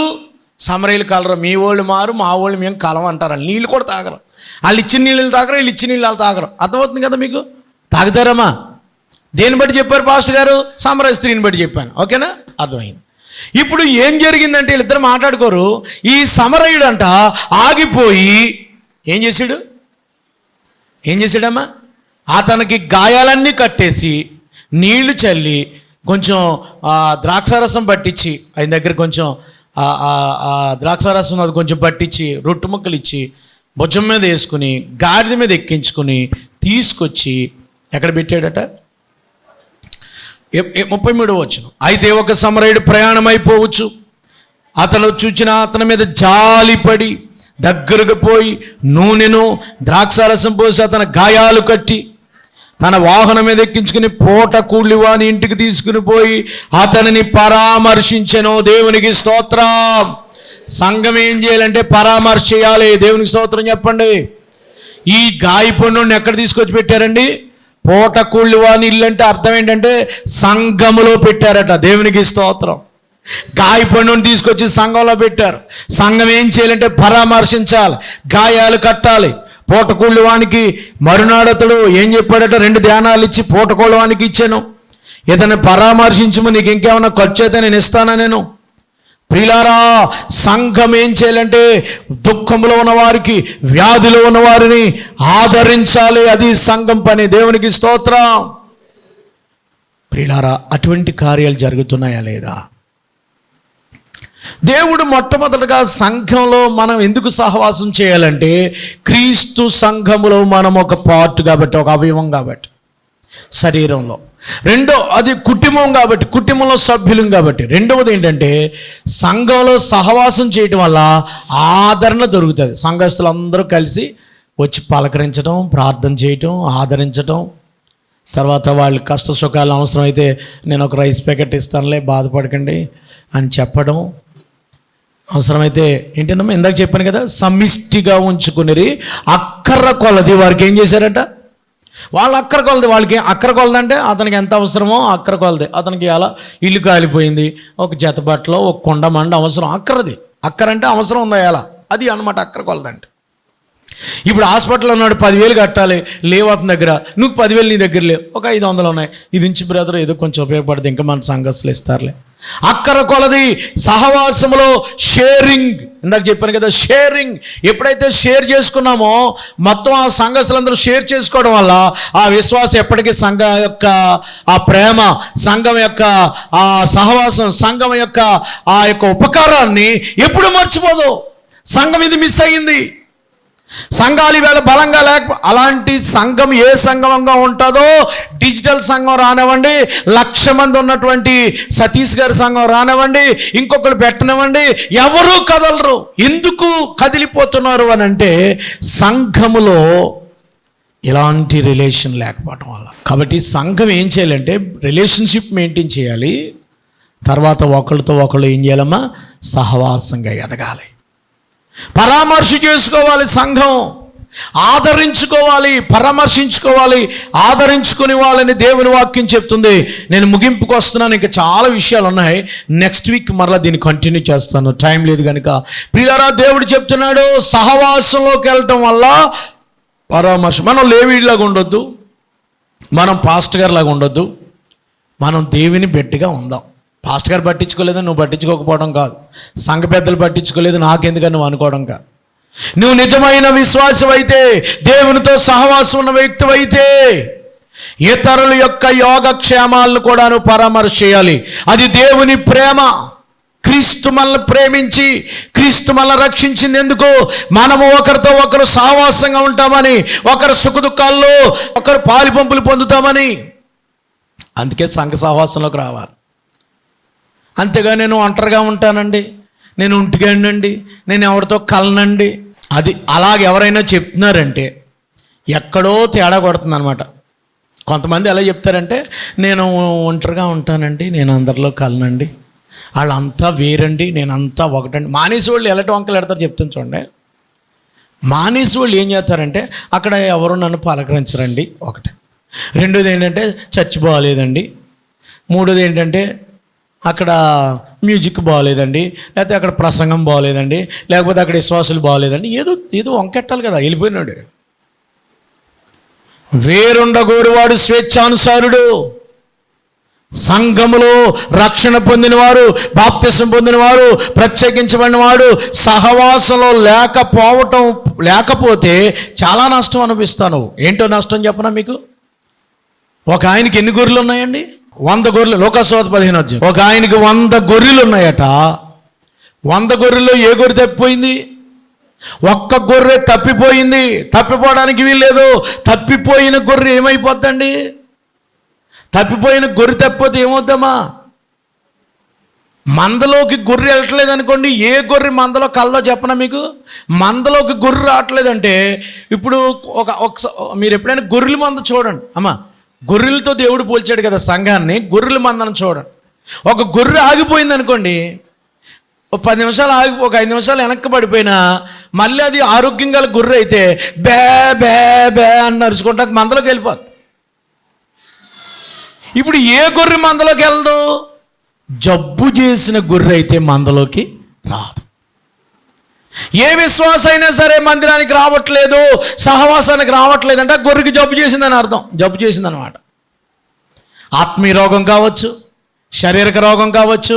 సమరయులు కలరు. మీ వాళ్ళు మారు, మా వాళ్ళు మేము కలం అంటారు. నీళ్ళు కూడా తాగరు. వాళ్ళు ఇచ్చిన నీళ్ళు తాగరు, వీళ్ళు ఇచ్చిన నీళ్ళు వాళ్ళు తాగరు. అర్థమవుతుంది కదా మీకు? తాగుతారమ్మా? దేన్ని బట్టి చెప్పారు పాస్టర్ గారు? సమరయ స్త్రీని బట్టి చెప్పాను. ఓకేనా? అర్థమైంది. ఇప్పుడు ఏం జరిగిందంటే వీళ్ళిద్దరు మాట్లాడుకోరు. ఈ సమరయుడు అంట ఆగిపోయి ఏం చేశాడమ్మా? అతనికి గాయాలన్నీ కట్టేసి నీళ్లు చల్లి కొంచెం ద్రాక్షారసం పట్టించి, ఆయన దగ్గర కొంచెం ద్రాక్షారసం అది కొంచెం పట్టించి రొట్టు ముక్కలు ఇచ్చి భుజం మీద వేసుకుని గాడిద మీద ఎక్కించుకుని తీసుకొచ్చి ఎక్కడ పెట్టాడట? 33వ వచనం. అయితే ఒక సమరయుడు ప్రయాణం అయిపోవచ్చు, అతను చూచిన అతని మీద జాలిపడి దగ్గరకు పోయి నూనెను ద్రాక్షారసం పోసి అతని గాయాలు కట్టి తన వాహనం మీద ఎక్కించుకుని పూట కూలి వాని ఇంటికి తీసుకుని పోయి అతనిని పరామర్శించెను. దేవునికి స్తోత్రం. సంఘం ఏం చేయాలంటే పరామర్శ చేయాలి. దేవునికి స్తోత్రం చెప్పండి. ఈ గాయపడిని ఎక్కడ తీసుకొచ్చి పెట్టారండి? పూట కూలి వాని ఇల్లు అంటే అర్థం ఏంటంటే సంఘములో పెట్టారట. దేవునికి స్తోత్రం. గాయపడిని తీసుకొచ్చి సంఘంలో పెట్టారు. సంఘం ఏం చేయాలంటే పరామర్శించాలి, గాయాలు కట్టాలి. పూటకోళ్ళ వానికి మరునాడతడు ఏం చెప్పాడట? 2 ధ్యానాలు ఇచ్చి పూటకోళ్ళ వానికి ఇచ్చాను. ఏదైనా పరామర్శించము, నీకు ఇంకేమన్నా ఖర్చు అయితే నేను ఇస్తానా? నేను ప్రియులారా, సంఘం ఏం చేయాలంటే దుఃఖంలో ఉన్నవారికి, వ్యాధిలో ఉన్నవారిని ఆదరించాలి. అది సంఘం పని. దేవునికి స్తోత్రం. ప్రియులారా, అటువంటి కార్యాలు జరుగుతున్నాయా లేదా? దేవుడు మొట్టమొదటిగా సంఘంలో మనం ఎందుకు సహవాసం చేయాలంటే క్రీస్తు సంఘములో మనం ఒక పార్ట్ కాబట్టి, ఒక అవయవం కాబట్టి, శరీరంలో. రెండో, అది కుటుంబం కాబట్టి, కుటుంబంలో సభ్యులం కాబట్టి. రెండవది ఏంటంటే సంఘంలో సహవాసం చేయటం వల్ల ఆదరణ దొరుకుతుంది. సంఘస్థులందరూ కలిసి వచ్చి పలకరించడం, ప్రార్థన చేయటం, ఆదరించటం, తర్వాత వాళ్ళు కష్ట సుఖాలు అవసరమైతే నేను ఒక రైస్ ప్యాకెట్ ఇస్తానులే, బాధపడకండి అని చెప్పడం. అవసరమైతే ఏంటంటే ఇందాక చెప్పాను కదా, సమిష్టిగా ఉంచుకుని అక్కర కొలది వారికి ఏం చేశారట? వాళ్ళ అక్కర కొలది, వాళ్ళకి అక్కర కొలదంటే అతనికి ఎంత అవసరమో అక్కర కొలది. అతనికి అలా ఇల్లు కాలిపోయింది, ఒక జత బట్టలో ఒక కొండ మండ అవసరం, అక్కరది. అక్కరంటే అవసరం ఉందా? ఎలా అది అన్నమాట అక్కర కొలదంటే. ఇప్పుడు హాస్పిటల్లో ఉన్నాడు, 10,000 కట్టాలి, లేవు అతని దగ్గర. నువ్వు 10,000 నీ దగ్గర లేవు, ఒక 500 ఉన్నాయి, ఇది ఇచ్చి బ్రదర్ ఏదో కొంచెం ఉపయోగపడుతుంది, ఇంకా మన సంఘస్థులు ఇస్తారులే. అక్కర కొలది సహవాసములో షేరింగ్. ఇందాక చెప్పాను కదా, షేరింగ్. ఎప్పుడైతే షేర్ చేసుకున్నామో మొత్తం ఆ సంఘస్థులందరూ షేర్ చేసుకోవడం వల్ల ఆ విశ్వాసం ఎప్పటికీ సంఘం యొక్క ఆ ప్రేమ, సంఘం యొక్క ఆ సహవాసం, సంఘం యొక్క ఆ యొక్క ఉపకారాన్ని ఎప్పుడు మర్చిపోదు. సంఘం ఇది మిస్ అయ్యింది. సంఘాలు ఈవేళ బలంగా అలాంటి సంఘం ఏ సంఘంగా ఉంటుందో, డిజిటల్ సంఘం రానివ్వండి, 1,00,000 మంది ఉన్నటువంటి సతీష్ గారి సంఘం రానివ్వండి, ఇంకొకరు పెట్టనివ్వండి, ఎవరూ కదలరు. ఎందుకు కదిలిపోతున్నారు అని అంటే సంఘములో ఇలాంటి రిలేషన్ లేకపోవడం వల్ల. కాబట్టి సంఘం ఏం చేయాలంటే రిలేషన్షిప్ మెయింటైన్ చేయాలి. తర్వాత ఒకళ్ళతో ఒకళ్ళు ఏం చేయాలమ్మా? సహవాసంగా ఎదగాలి, పరామర్శ చేసుకోవాలి. సంఘం ఆదరించుకోవాలి, పరామర్శించుకోవాలి, ఆదరించుకునే వాళ్ళని దేవుని వాక్యం చెప్తుంది. నేను ముగింపుకు వస్తున్నాను, ఇంకా చాలా విషయాలు ఉన్నాయి. నెక్స్ట్ వీక్ మరలా దీన్ని కంటిన్యూ చేస్తాను, టైం లేదు కనుక. ప్రియులారా, దేవుడు చెప్తున్నాడు సహవాసంలోకి వెళ్ళటం వల్ల పరామర్శ. మనం లేవీలాగా ఉండొద్దు, మనం పాస్టర్ గారు లాగా ఉండొద్దు, మనం దేవుని బిడ్డగా ఉందాం. పాస్టర్ గారు పట్టించుకోలేదు, నువ్వు పట్టించుకోకపోవడం కాదు. సంఘ పెద్దలు పట్టించుకోలేదు, నాకెందుకని నువ్వు అనుకోవడం కాదు. నువ్వు నిజమైన విశ్వాసం అయితే, దేవునితో సహవాసం ఉన్న వ్యక్తి అయితే, ఇతరుల యొక్క యోగక్షేమాలను కూడా నువ్వు పరామర్శ చేయాలి. అది దేవుని ప్రేమ. క్రీస్తు మనల్ని ప్రేమించి, క్రీస్తు మనల్ని రక్షించింది ఎందుకు? మనము ఒకరితో ఒకరు సహవాసంగా ఉంటామని, ఒకరు సుఖదుఖాల్లో ఒకరు పాలిపంపులు పొందుతామని. అందుకే సంఘ సహవాసంలోకి రావాలి. అంతేగా నేను ఒంటరిగా ఉంటానండి, నేను ఉంటిగానండి, నేను ఎవరితో కలనండి, అది అలాగ ఎవరైనా చెప్తున్నారంటే ఎక్కడో తేడా కొడుతుంది అనమాట. కొంతమంది ఎలా చెప్తారంటే నేను ఒంటరిగా ఉంటానండి, నేను అందరిలో కలనండి, వాళ్ళంతా వేరండి, నేనంతా ఒకటండి. మానేసి వాళ్ళు ఎలాంటి వంకలు ఎడతారు చెప్తాను చూడండి. మానేసి వాళ్ళు ఏం చేస్తారంటే అక్కడ ఎవరు నన్ను పలకరించరండి, ఒకటి. రెండోది ఏంటంటే చర్చ్ బాగోలేదండి. మూడోది ఏంటంటే అక్కడ మ్యూజిక్ బాగోలేదండి, లేకపోతే అక్కడ ప్రసంగం బాగోలేదండి, లేకపోతే అక్కడ విశ్వాసాలు బాగోలేదండి. ఏదో వంకెట్టాలి కదా. వెళ్ళిపోయినాడు. వేరుండగోరువాడు స్వేచ్ఛానుసారుడు. సంఘములో రక్షణ పొందినవారు, బాప్తిసం పొందినవారు, ప్రత్యేకించబడినవాడు సహవాసంలో లేకపోతే చాలా నష్టం అనిపిస్తాను. ఏంటో నష్టం చెప్పనా మీకు? ఒక ఆయనకి ఎన్ని గొర్రెలు ఉన్నాయండి? 100 గొర్రెలు. లోకాసువార్త 15 ఒక ఆయనకి 100 గొర్రెలు ఉన్నాయట. 100 గొర్రెల్లో ఏ గొర్రె తప్పిపోయింది? ఒక్క గొర్రె తప్పిపోయింది. తప్పిపోవడానికి వీల్లేదు. తప్పిపోయిన గొర్రె ఏమైపోద్దండి? తప్పిపోయిన గొర్రె తప్పిపోతే ఏమవుతామా? మందలోకి గొర్రె వెళ్ళట్లేదు అనుకోండి, ఏ గొర్రె మందలో కల్లో చెప్పనా మీకు? మందలోకి గొర్రె రావట్లేదంటే ఇప్పుడు మీరు ఎప్పుడైనా గొర్రెల మంద చూడండి అమ్మా. గొర్రెలతో దేవుడు పోల్చాడు కదా సంఘాన్ని, గొర్రెల మందను చూడండి. ఒక గొర్రె ఆగిపోయింది అనుకోండి, ఒక 10 నిమిషాలు ఒక 5 నిమిషాలు వెనక్కి పడిపోయినా మళ్ళీ అది ఆరోగ్యం గల గొర్రె అయితే బే బే బే అని నడుచుకుంటా మందలోకి వెళ్ళిపోద్ది. ఇప్పుడు ఏ గొర్రె మందలోకి వెళ్ళదు? జబ్బు చేసిన గొర్రె అయితే మందలోకి రాదు. ఏ విశ్వాస అయినా సరే మందిరానికి రావట్లేదు, సహవాసానికి రావట్లేదు అంటే గొర్రెకి జబ్బు చేసిందని అర్థం. జబ్బు చేసిందనమాట. ఆత్మీయ రోగం కావచ్చు, శారీరక రోగం కావచ్చు,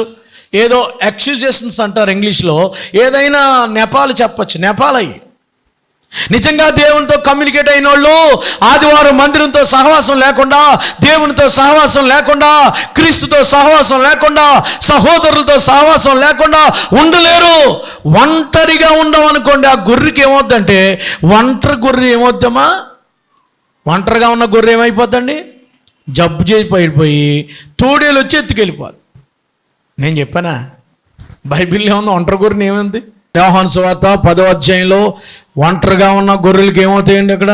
ఏదో ఎక్స్క్యూజేషన్స్ అంటారు ఇంగ్లీష్లో, ఏదైనా నెపాలు చెప్పచ్చు. నెపాలయ్యి నిజంగా దేవునితో కమ్యూనికేట్ అయిన వాళ్ళు ఆదివారం మందిరంతో సహవాసం లేకుండా, దేవునితో సహవాసం లేకుండా, క్రీస్తుతో సహవాసం లేకుండా, సహోదరులతో సహవాసం లేకుండా ఉండలేరు. ఒంటరిగా ఉండమనుకోండి, ఆ గొర్రెకి ఏమవుద్దంటే, ఒంటరి గొర్రె ఏమవుద్దమ్మా? ఒంటరిగా ఉన్న గొర్రె ఏమైపోద్దండి? జబ్బు చేసి పడిపోయి తోడేలు వచ్చి ఎత్తుకెళ్ళిపోదు. నేను చెప్పానా? బైబిల్లో ఏముంది? ఒంటరి గొర్రెని ఏమైంది? యోహాను సువార్త 10వ అధ్యాయంలో ఒంటరిగా ఉన్న గొర్రెలకి ఏమవుతాయండి? అక్కడ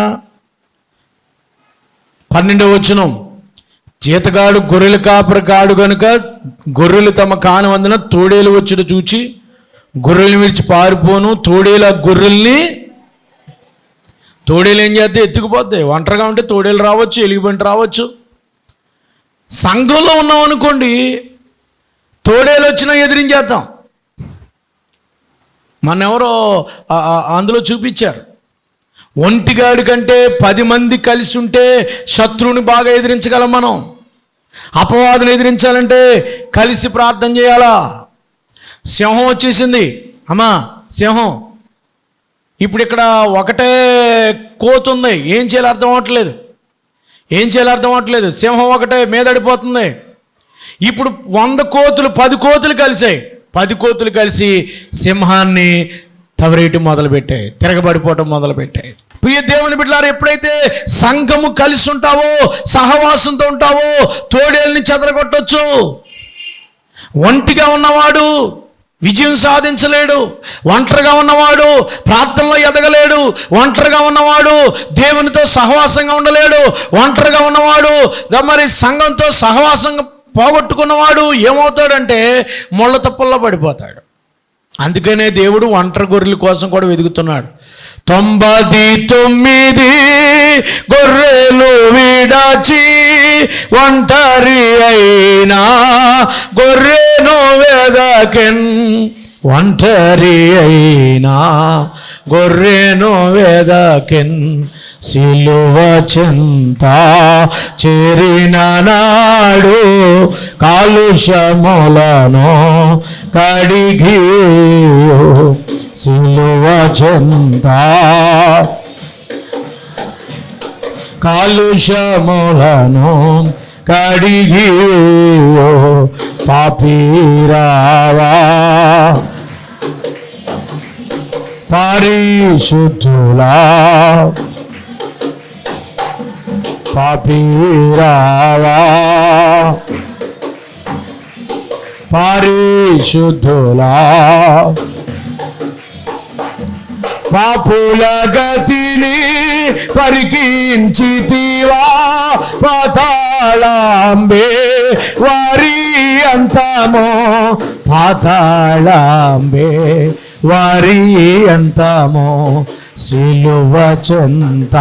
12వ వచనం, జీతగాడు గొర్రెల కాపరి కాడు కనుక గొర్రెలు తమ కానివందున తోడేలు వచ్చుట చూచి గొర్రెల్ని విడిచి పారిపోను. తోడేలు ఆ గొర్రెల్ని, తోడేలు ఏం చేస్తే ఎత్తుకుపోద్ది. ఒంటరిగా ఉంటే తోడేలు రావచ్చు, ఎలుగుబంటి రావచ్చు. సంఘంలో ఉన్నాం అనుకోండి, తోడేలు వచ్చినా ఎదిరించేద్దాం. ఎవరో అందులో చూపించారు, ఒంటిగాడి కంటే 10 మంది కలిసి ఉంటే శత్రువుని బాగా ఎదిరించగలం మనం. అపవాదుని ఎదిరించాలంటే కలిసి ప్రార్థన చేయాలా. సింహం వచ్చేసింది అమ్మా, సింహం. ఇప్పుడు ఇక్కడ ఒకటే కోతు ఉంది, ఏం చేయాలో అర్థం అవ్వట్లేదు. సింహం ఒకటే మీదడిపోతుంది. ఇప్పుడు 100 కోతులు 10 కోతులు కలిసాయి. 10 కోతులు కలిసి సింహాన్ని తవరేయటం మొదలుపెట్టాయి, తిరగబడిపోవటం మొదలుపెట్టాయి. ప్రియ దేవుని బిడ్డలారా, ఎప్పుడైతే సంఘము కలిసి ఉంటావో, సహవాసంతో ఉంటావో, తోడేళ్ళని చెదరగొట్టొచ్చు. ఒంటిగా ఉన్నవాడు విజయం సాధించలేడు. ఒంటరిగా ఉన్నవాడు ప్రార్థనలో ఎదగలేడు. ఒంటరిగా ఉన్నవాడు దేవునితో సహవాసంగా ఉండలేడు. ఒంటరిగా ఉన్నవాడు మరి సంఘంతో సహవాసంగా పోగొట్టుకున్నవాడు ఏమవుతాడంటే ముళ్ళ తప్పుల్లో పడిపోతాడు. అందుకనే దేవుడు ఒంటరి గొర్రెల కోసం కూడా వెతుకుతున్నాడు. 99 గొర్రెలు విడచి ఒంటరి అయినా గొర్రెను వెదకెన్. ఒంటరి అయినా గొర్రెను వెదకెన్. సిలువ చెంత చేరిన నాడు కాలుష్యములను కడిగి. సిలువ చెంత కాలుష్యములను కడిగి పాపిరావా పరిశుద్ధులా పాపిరావా పరిశుద్ధులా. పాపుల గతిని పరికించితివా పాతాళంబే వారి అంతమో. పాతాళంబే వారి అంతమో. సిలువ చెంత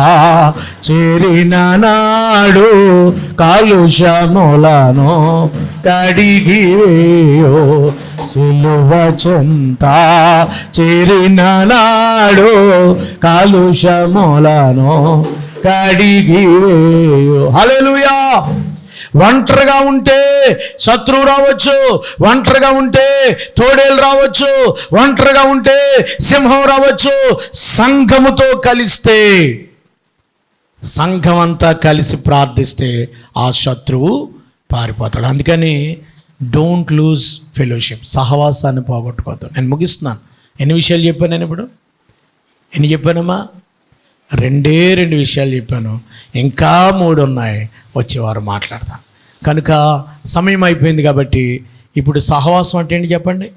చేరిన నాడు కాలుష్యములను కడిగి. సిలువ చెంత చేరిన నాడు కాలుష్యములను కడిగి. హల్లెలూయా. ఒంటరిగా ఉంటే శత్రువు రావచ్చు, ఒంటరిగా ఉంటే తోడేలు రావచ్చు, ఒంటరిగా ఉంటే సింహం రావచ్చు. సంఘముతో కలిస్తే, సంఘం అంతా కలిసి ప్రార్థిస్తే ఆ శత్రువు పారిపోతాడు. అందుకని డోంట్ లూజ్ ఫెలోషిప్, సహవాసాన్ని పోగొట్టుకోవద్దు. నేను ముగిస్తున్నాను. ఎన్ని విషయాలు చెప్పాను నేను ఇప్పుడు? ఎన్ని చెప్పానమ్మా? 2 విషయాలు చెప్పాను. ఇంకా 3 ఉన్నాయి, వచ్చేవారు మాట్లాడతాను. కనుక సమయం అయిపోయింది కాబట్టి ఇప్పుడు సహవాసం అంటే ఏంటి చెప్పండి.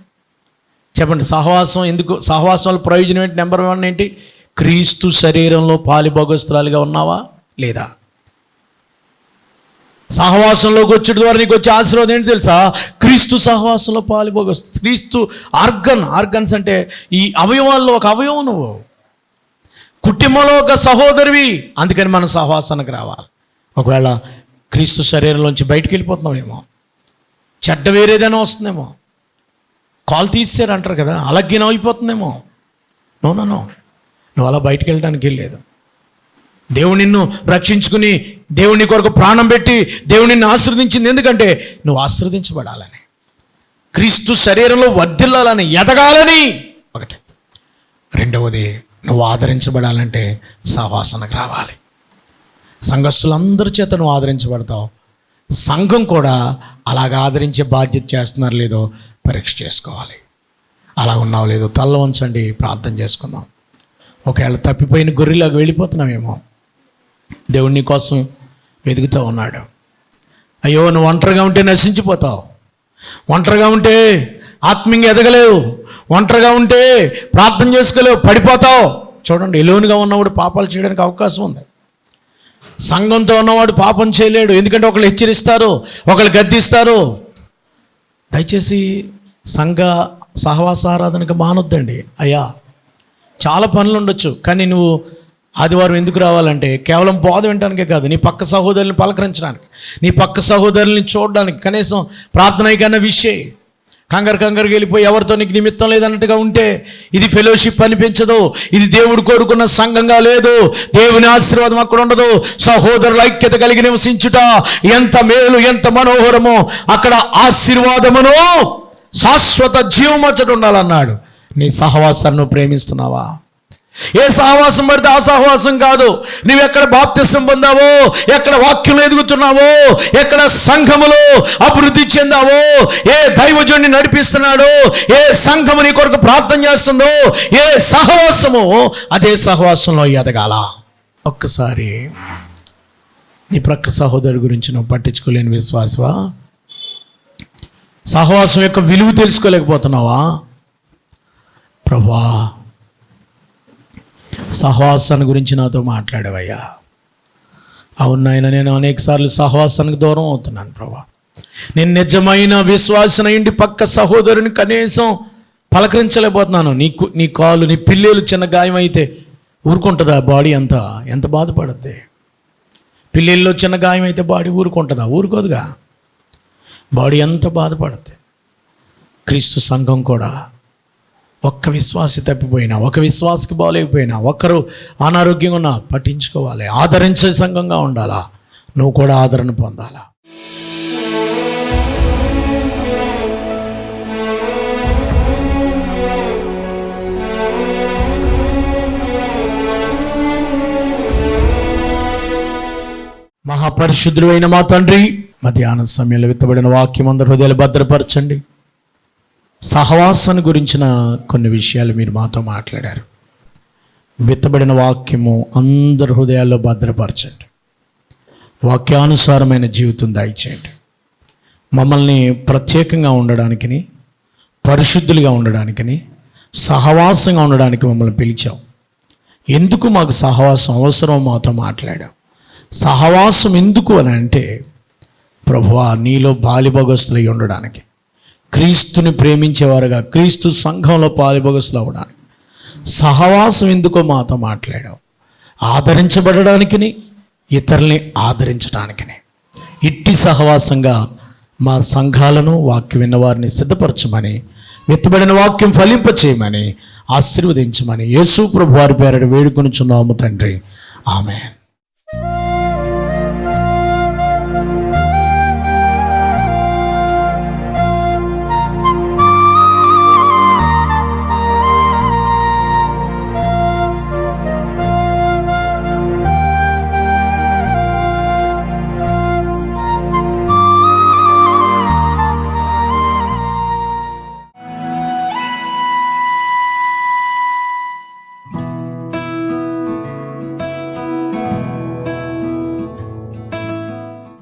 సహవాసం ఎందుకు? సహవాసం వల్ల ప్రయోజనం ఏంటి? నెంబర్ 1 ఏంటి? క్రీస్తు శరీరంలో పాలిభాగస్తురాలుగా ఉన్నావా లేదా? సహవాసంలోకి వచ్చేటి ద్వారా నీకు వచ్చే ఆశీర్వాదం ఏంటి తెలుసా? క్రీస్తు సహవాసంలో పాలిభాగస్తు. క్రీస్తు ఆర్గన్స్ అంటే ఈ అవయవాల్లో ఒక అవయవం నువ్వు, కుటుంబంలో ఒక సహోదరివి. అందుకని మనం సహవాసానికి రావాలి. ఒకవేళ క్రీస్తు శరీరంలోంచి బయటికి వెళ్ళిపోతున్నామేమో, చెడ్డ వేరేదైనా వస్తుందేమో, కాలు తీసేశారు అంటారు కదా, అలగ్గిన అయిపోతుందేమో. నో నువ్వు అలా బయటికి వెళ్ళడానికి వెళ్ళలేదు. దేవుడు నిన్ను రక్షించుకుని దేవుని కొరకు ప్రాణం పెట్టి దేవుడు నిన్ను ఆశీర్వదించింది ఎందుకంటే నువ్వు ఆశీర్వదించబడాలని, క్రీస్తు శరీరంలో వర్ధిల్లాలని, ఎదగాలని. ఒకటి. రెండవది, నువ్వు ఆదరించబడాలంటే సహవాసానికి రావాలి. సంఘస్థులందరి చేత నువ్వు ఆదరించబడతావు. సంఘం కూడా అలాగ ఆదరించే బాధ్యత చేస్తున్నారు లేదో పరీక్ష చేసుకోవాలి. అలా ఉన్నావు లేదో తల్ల ఉంచండి, ప్రార్థన చేసుకుందాం. ఒకవేళ తప్పిపోయిన గొర్రెలాగా వెళ్ళిపోతున్నావేమో, దేవుడు నీ కోసం వెతుకుతూ ఉన్నాడు. అయ్యో నువ్వు ఒంటరిగా ఉంటే నశించిపోతావు, ఒంటరిగా ఉంటే ఆత్మీయంగా ఎదగలేవు, ఒంటరిగా ఉంటే ప్రార్థన చేసుకోలేవు, పడిపోతావు. చూడండి, ఎలోనుగా ఉన్నవాడు పాపాలు చేయడానికి అవకాశం ఉంది. సంఘంతో ఉన్నవాడు పాపం చేయలేడు, ఎందుకంటే ఒకళ్ళు హెచ్చరిస్తారు, ఒకళ్ళు గద్దిస్తారు. దయచేసి సంఘ సహవాస ఆరాధనకు మానొద్దండి. అయ్యా చాలా పనులు ఉండొచ్చు, కానీ నువ్వు ఆదివారం ఎందుకు రావాలంటే కేవలం బోధ వినడానికే కాదు, నీ పక్క సహోదరుని పలకరించడానికి, నీ పక్క సహోదరుని చూడడానికి, కనీసం ప్రార్థనకన్నా విషయం. కంగారుకి వెళ్ళిపోయి ఎవరితో నీకు నిమిత్తం లేదన్నట్టుగా ఉంటే ఇది ఫెలోషిప్ అనిపించదు, ఇది దేవుడు కోరుకున్న సంఘంగా లేదు, దేవుని ఆశీర్వాదం అక్కడ ఉండదు. సహోదరుల ఐక్యత కలిగి నివసించుట ఎంత మేలు, ఎంత మనోహరమో. అక్కడ ఆశీర్వాదమును శాశ్వత జీవమచ్చట ఉండాలన్నాడు. నీ సహవాసాన్ని ప్రేమిస్తున్నావా? ఏ సహవాసం పడితే ఆ సహవాసం కాదు. నువ్వెక్కడ బాప్తిసం పొందావో, ఎక్కడ వాక్యంలో ఎదుగుతున్నావో, ఎక్కడ సంఘములో అభివృద్ధి చెందావో, ఏ దైవజుడిని నడిపిస్తున్నాడో, ఏ సంఘము నీ కొరకు ప్రార్థన చేస్తుందో, ఏ సహవాసమో అదే సహవాసంలో ఎదగాల. ఒక్కసారి నీ ప్రక్క సహోదరు గురించి నువ్వు పట్టించుకోలేని విశ్వాసవా? సహవాసం యొక్క విలువ తెలుసుకోలేకపోతున్నావా? ప్రభువా, సహవాసాన్ని గురించి నాతో మాట్లాడవయ్యా. అవునాయన, నేను అనేకసార్లు సహవాసానికి దూరం అవుతున్నాను ప్రభా. నేను నిజమైన విశ్వాసన ఇంటి పక్క సహోదరుని కనీసం పలకరించలేకపోతున్నాను. నీ కాలు, నీ పిల్లేలు చిన్న గాయం అయితే ఊరుకుంటుందా? బాడీ అంతా ఎంత బాధపడుద్ది. పిల్లల్లో చిన్న గాయం అయితే బాడీ ఊరుకుంటుందా? ఊరుకోదుగా. బాడీ ఎంత బాధపడుద్ది. క్రీస్తు సంఘం కూడా ఒక్క విశ్వాసి తప్పిపోయినా, ఒక విశ్వాసకి బాగలేకపోయినా, ఒక్కరు అనారోగ్యంగా ఉన్నా పట్టించుకోవాలి. ఆదరించే సంఘంగా ఉండాలా. నువ్వు కూడా ఆదరణ పొందాలా. మహాపరిశుద్ధుడు అయిన మా తండ్రి, మధ్యాహ్న సమయంలో విత్తబడిన వాక్యం అందరి హృదయాలు భద్రపరచండి. సహవాసాన్ని గురించిన కొన్ని విషయాలు మీరు మాతో మాట్లాడారు. విత్తబడిన వాక్యము అందరి హృదయాల్లో భద్రపరచండి. వాక్యానుసారమైన జీవితం దయచేయండి. మమ్మల్ని ప్రత్యేకంగా ఉండడానికిని, పరిశుద్ధులుగా ఉండడానికిని, సహవాసంగా ఉండడానికి మమ్మల్ని పిలిచావు. ఎందుకు మాకు సహవాసం అవసరం మాతో మాట్లాడావు. సహవాసం ఎందుకు అని అంటే ప్రభువా, నీలో బాలిభాగస్తులై ఉండడానికి, క్రీస్తుని ప్రేమించేవారుగా క్రీస్తు సంఘంలో పాలిభాగస్తులు అవ్వడానికి. సహవాసం ఎందుకో మాతో మాట్లాడావు. ఆదరించబడడానికిని, ఇతరుల్ని ఆదరించడానికిని. ఇట్టి సహవాసంగా మా సంఘాలను, వాక్యం విన్నవారిని సిద్ధపరచమని, విత్తబడిన వాక్యం ఫలింపచేయమని, ఆశీర్వదించమని యేసు ప్రభు వారి పేరట వేడుకొనుచున్నాము తండ్రి. ఆమేన్.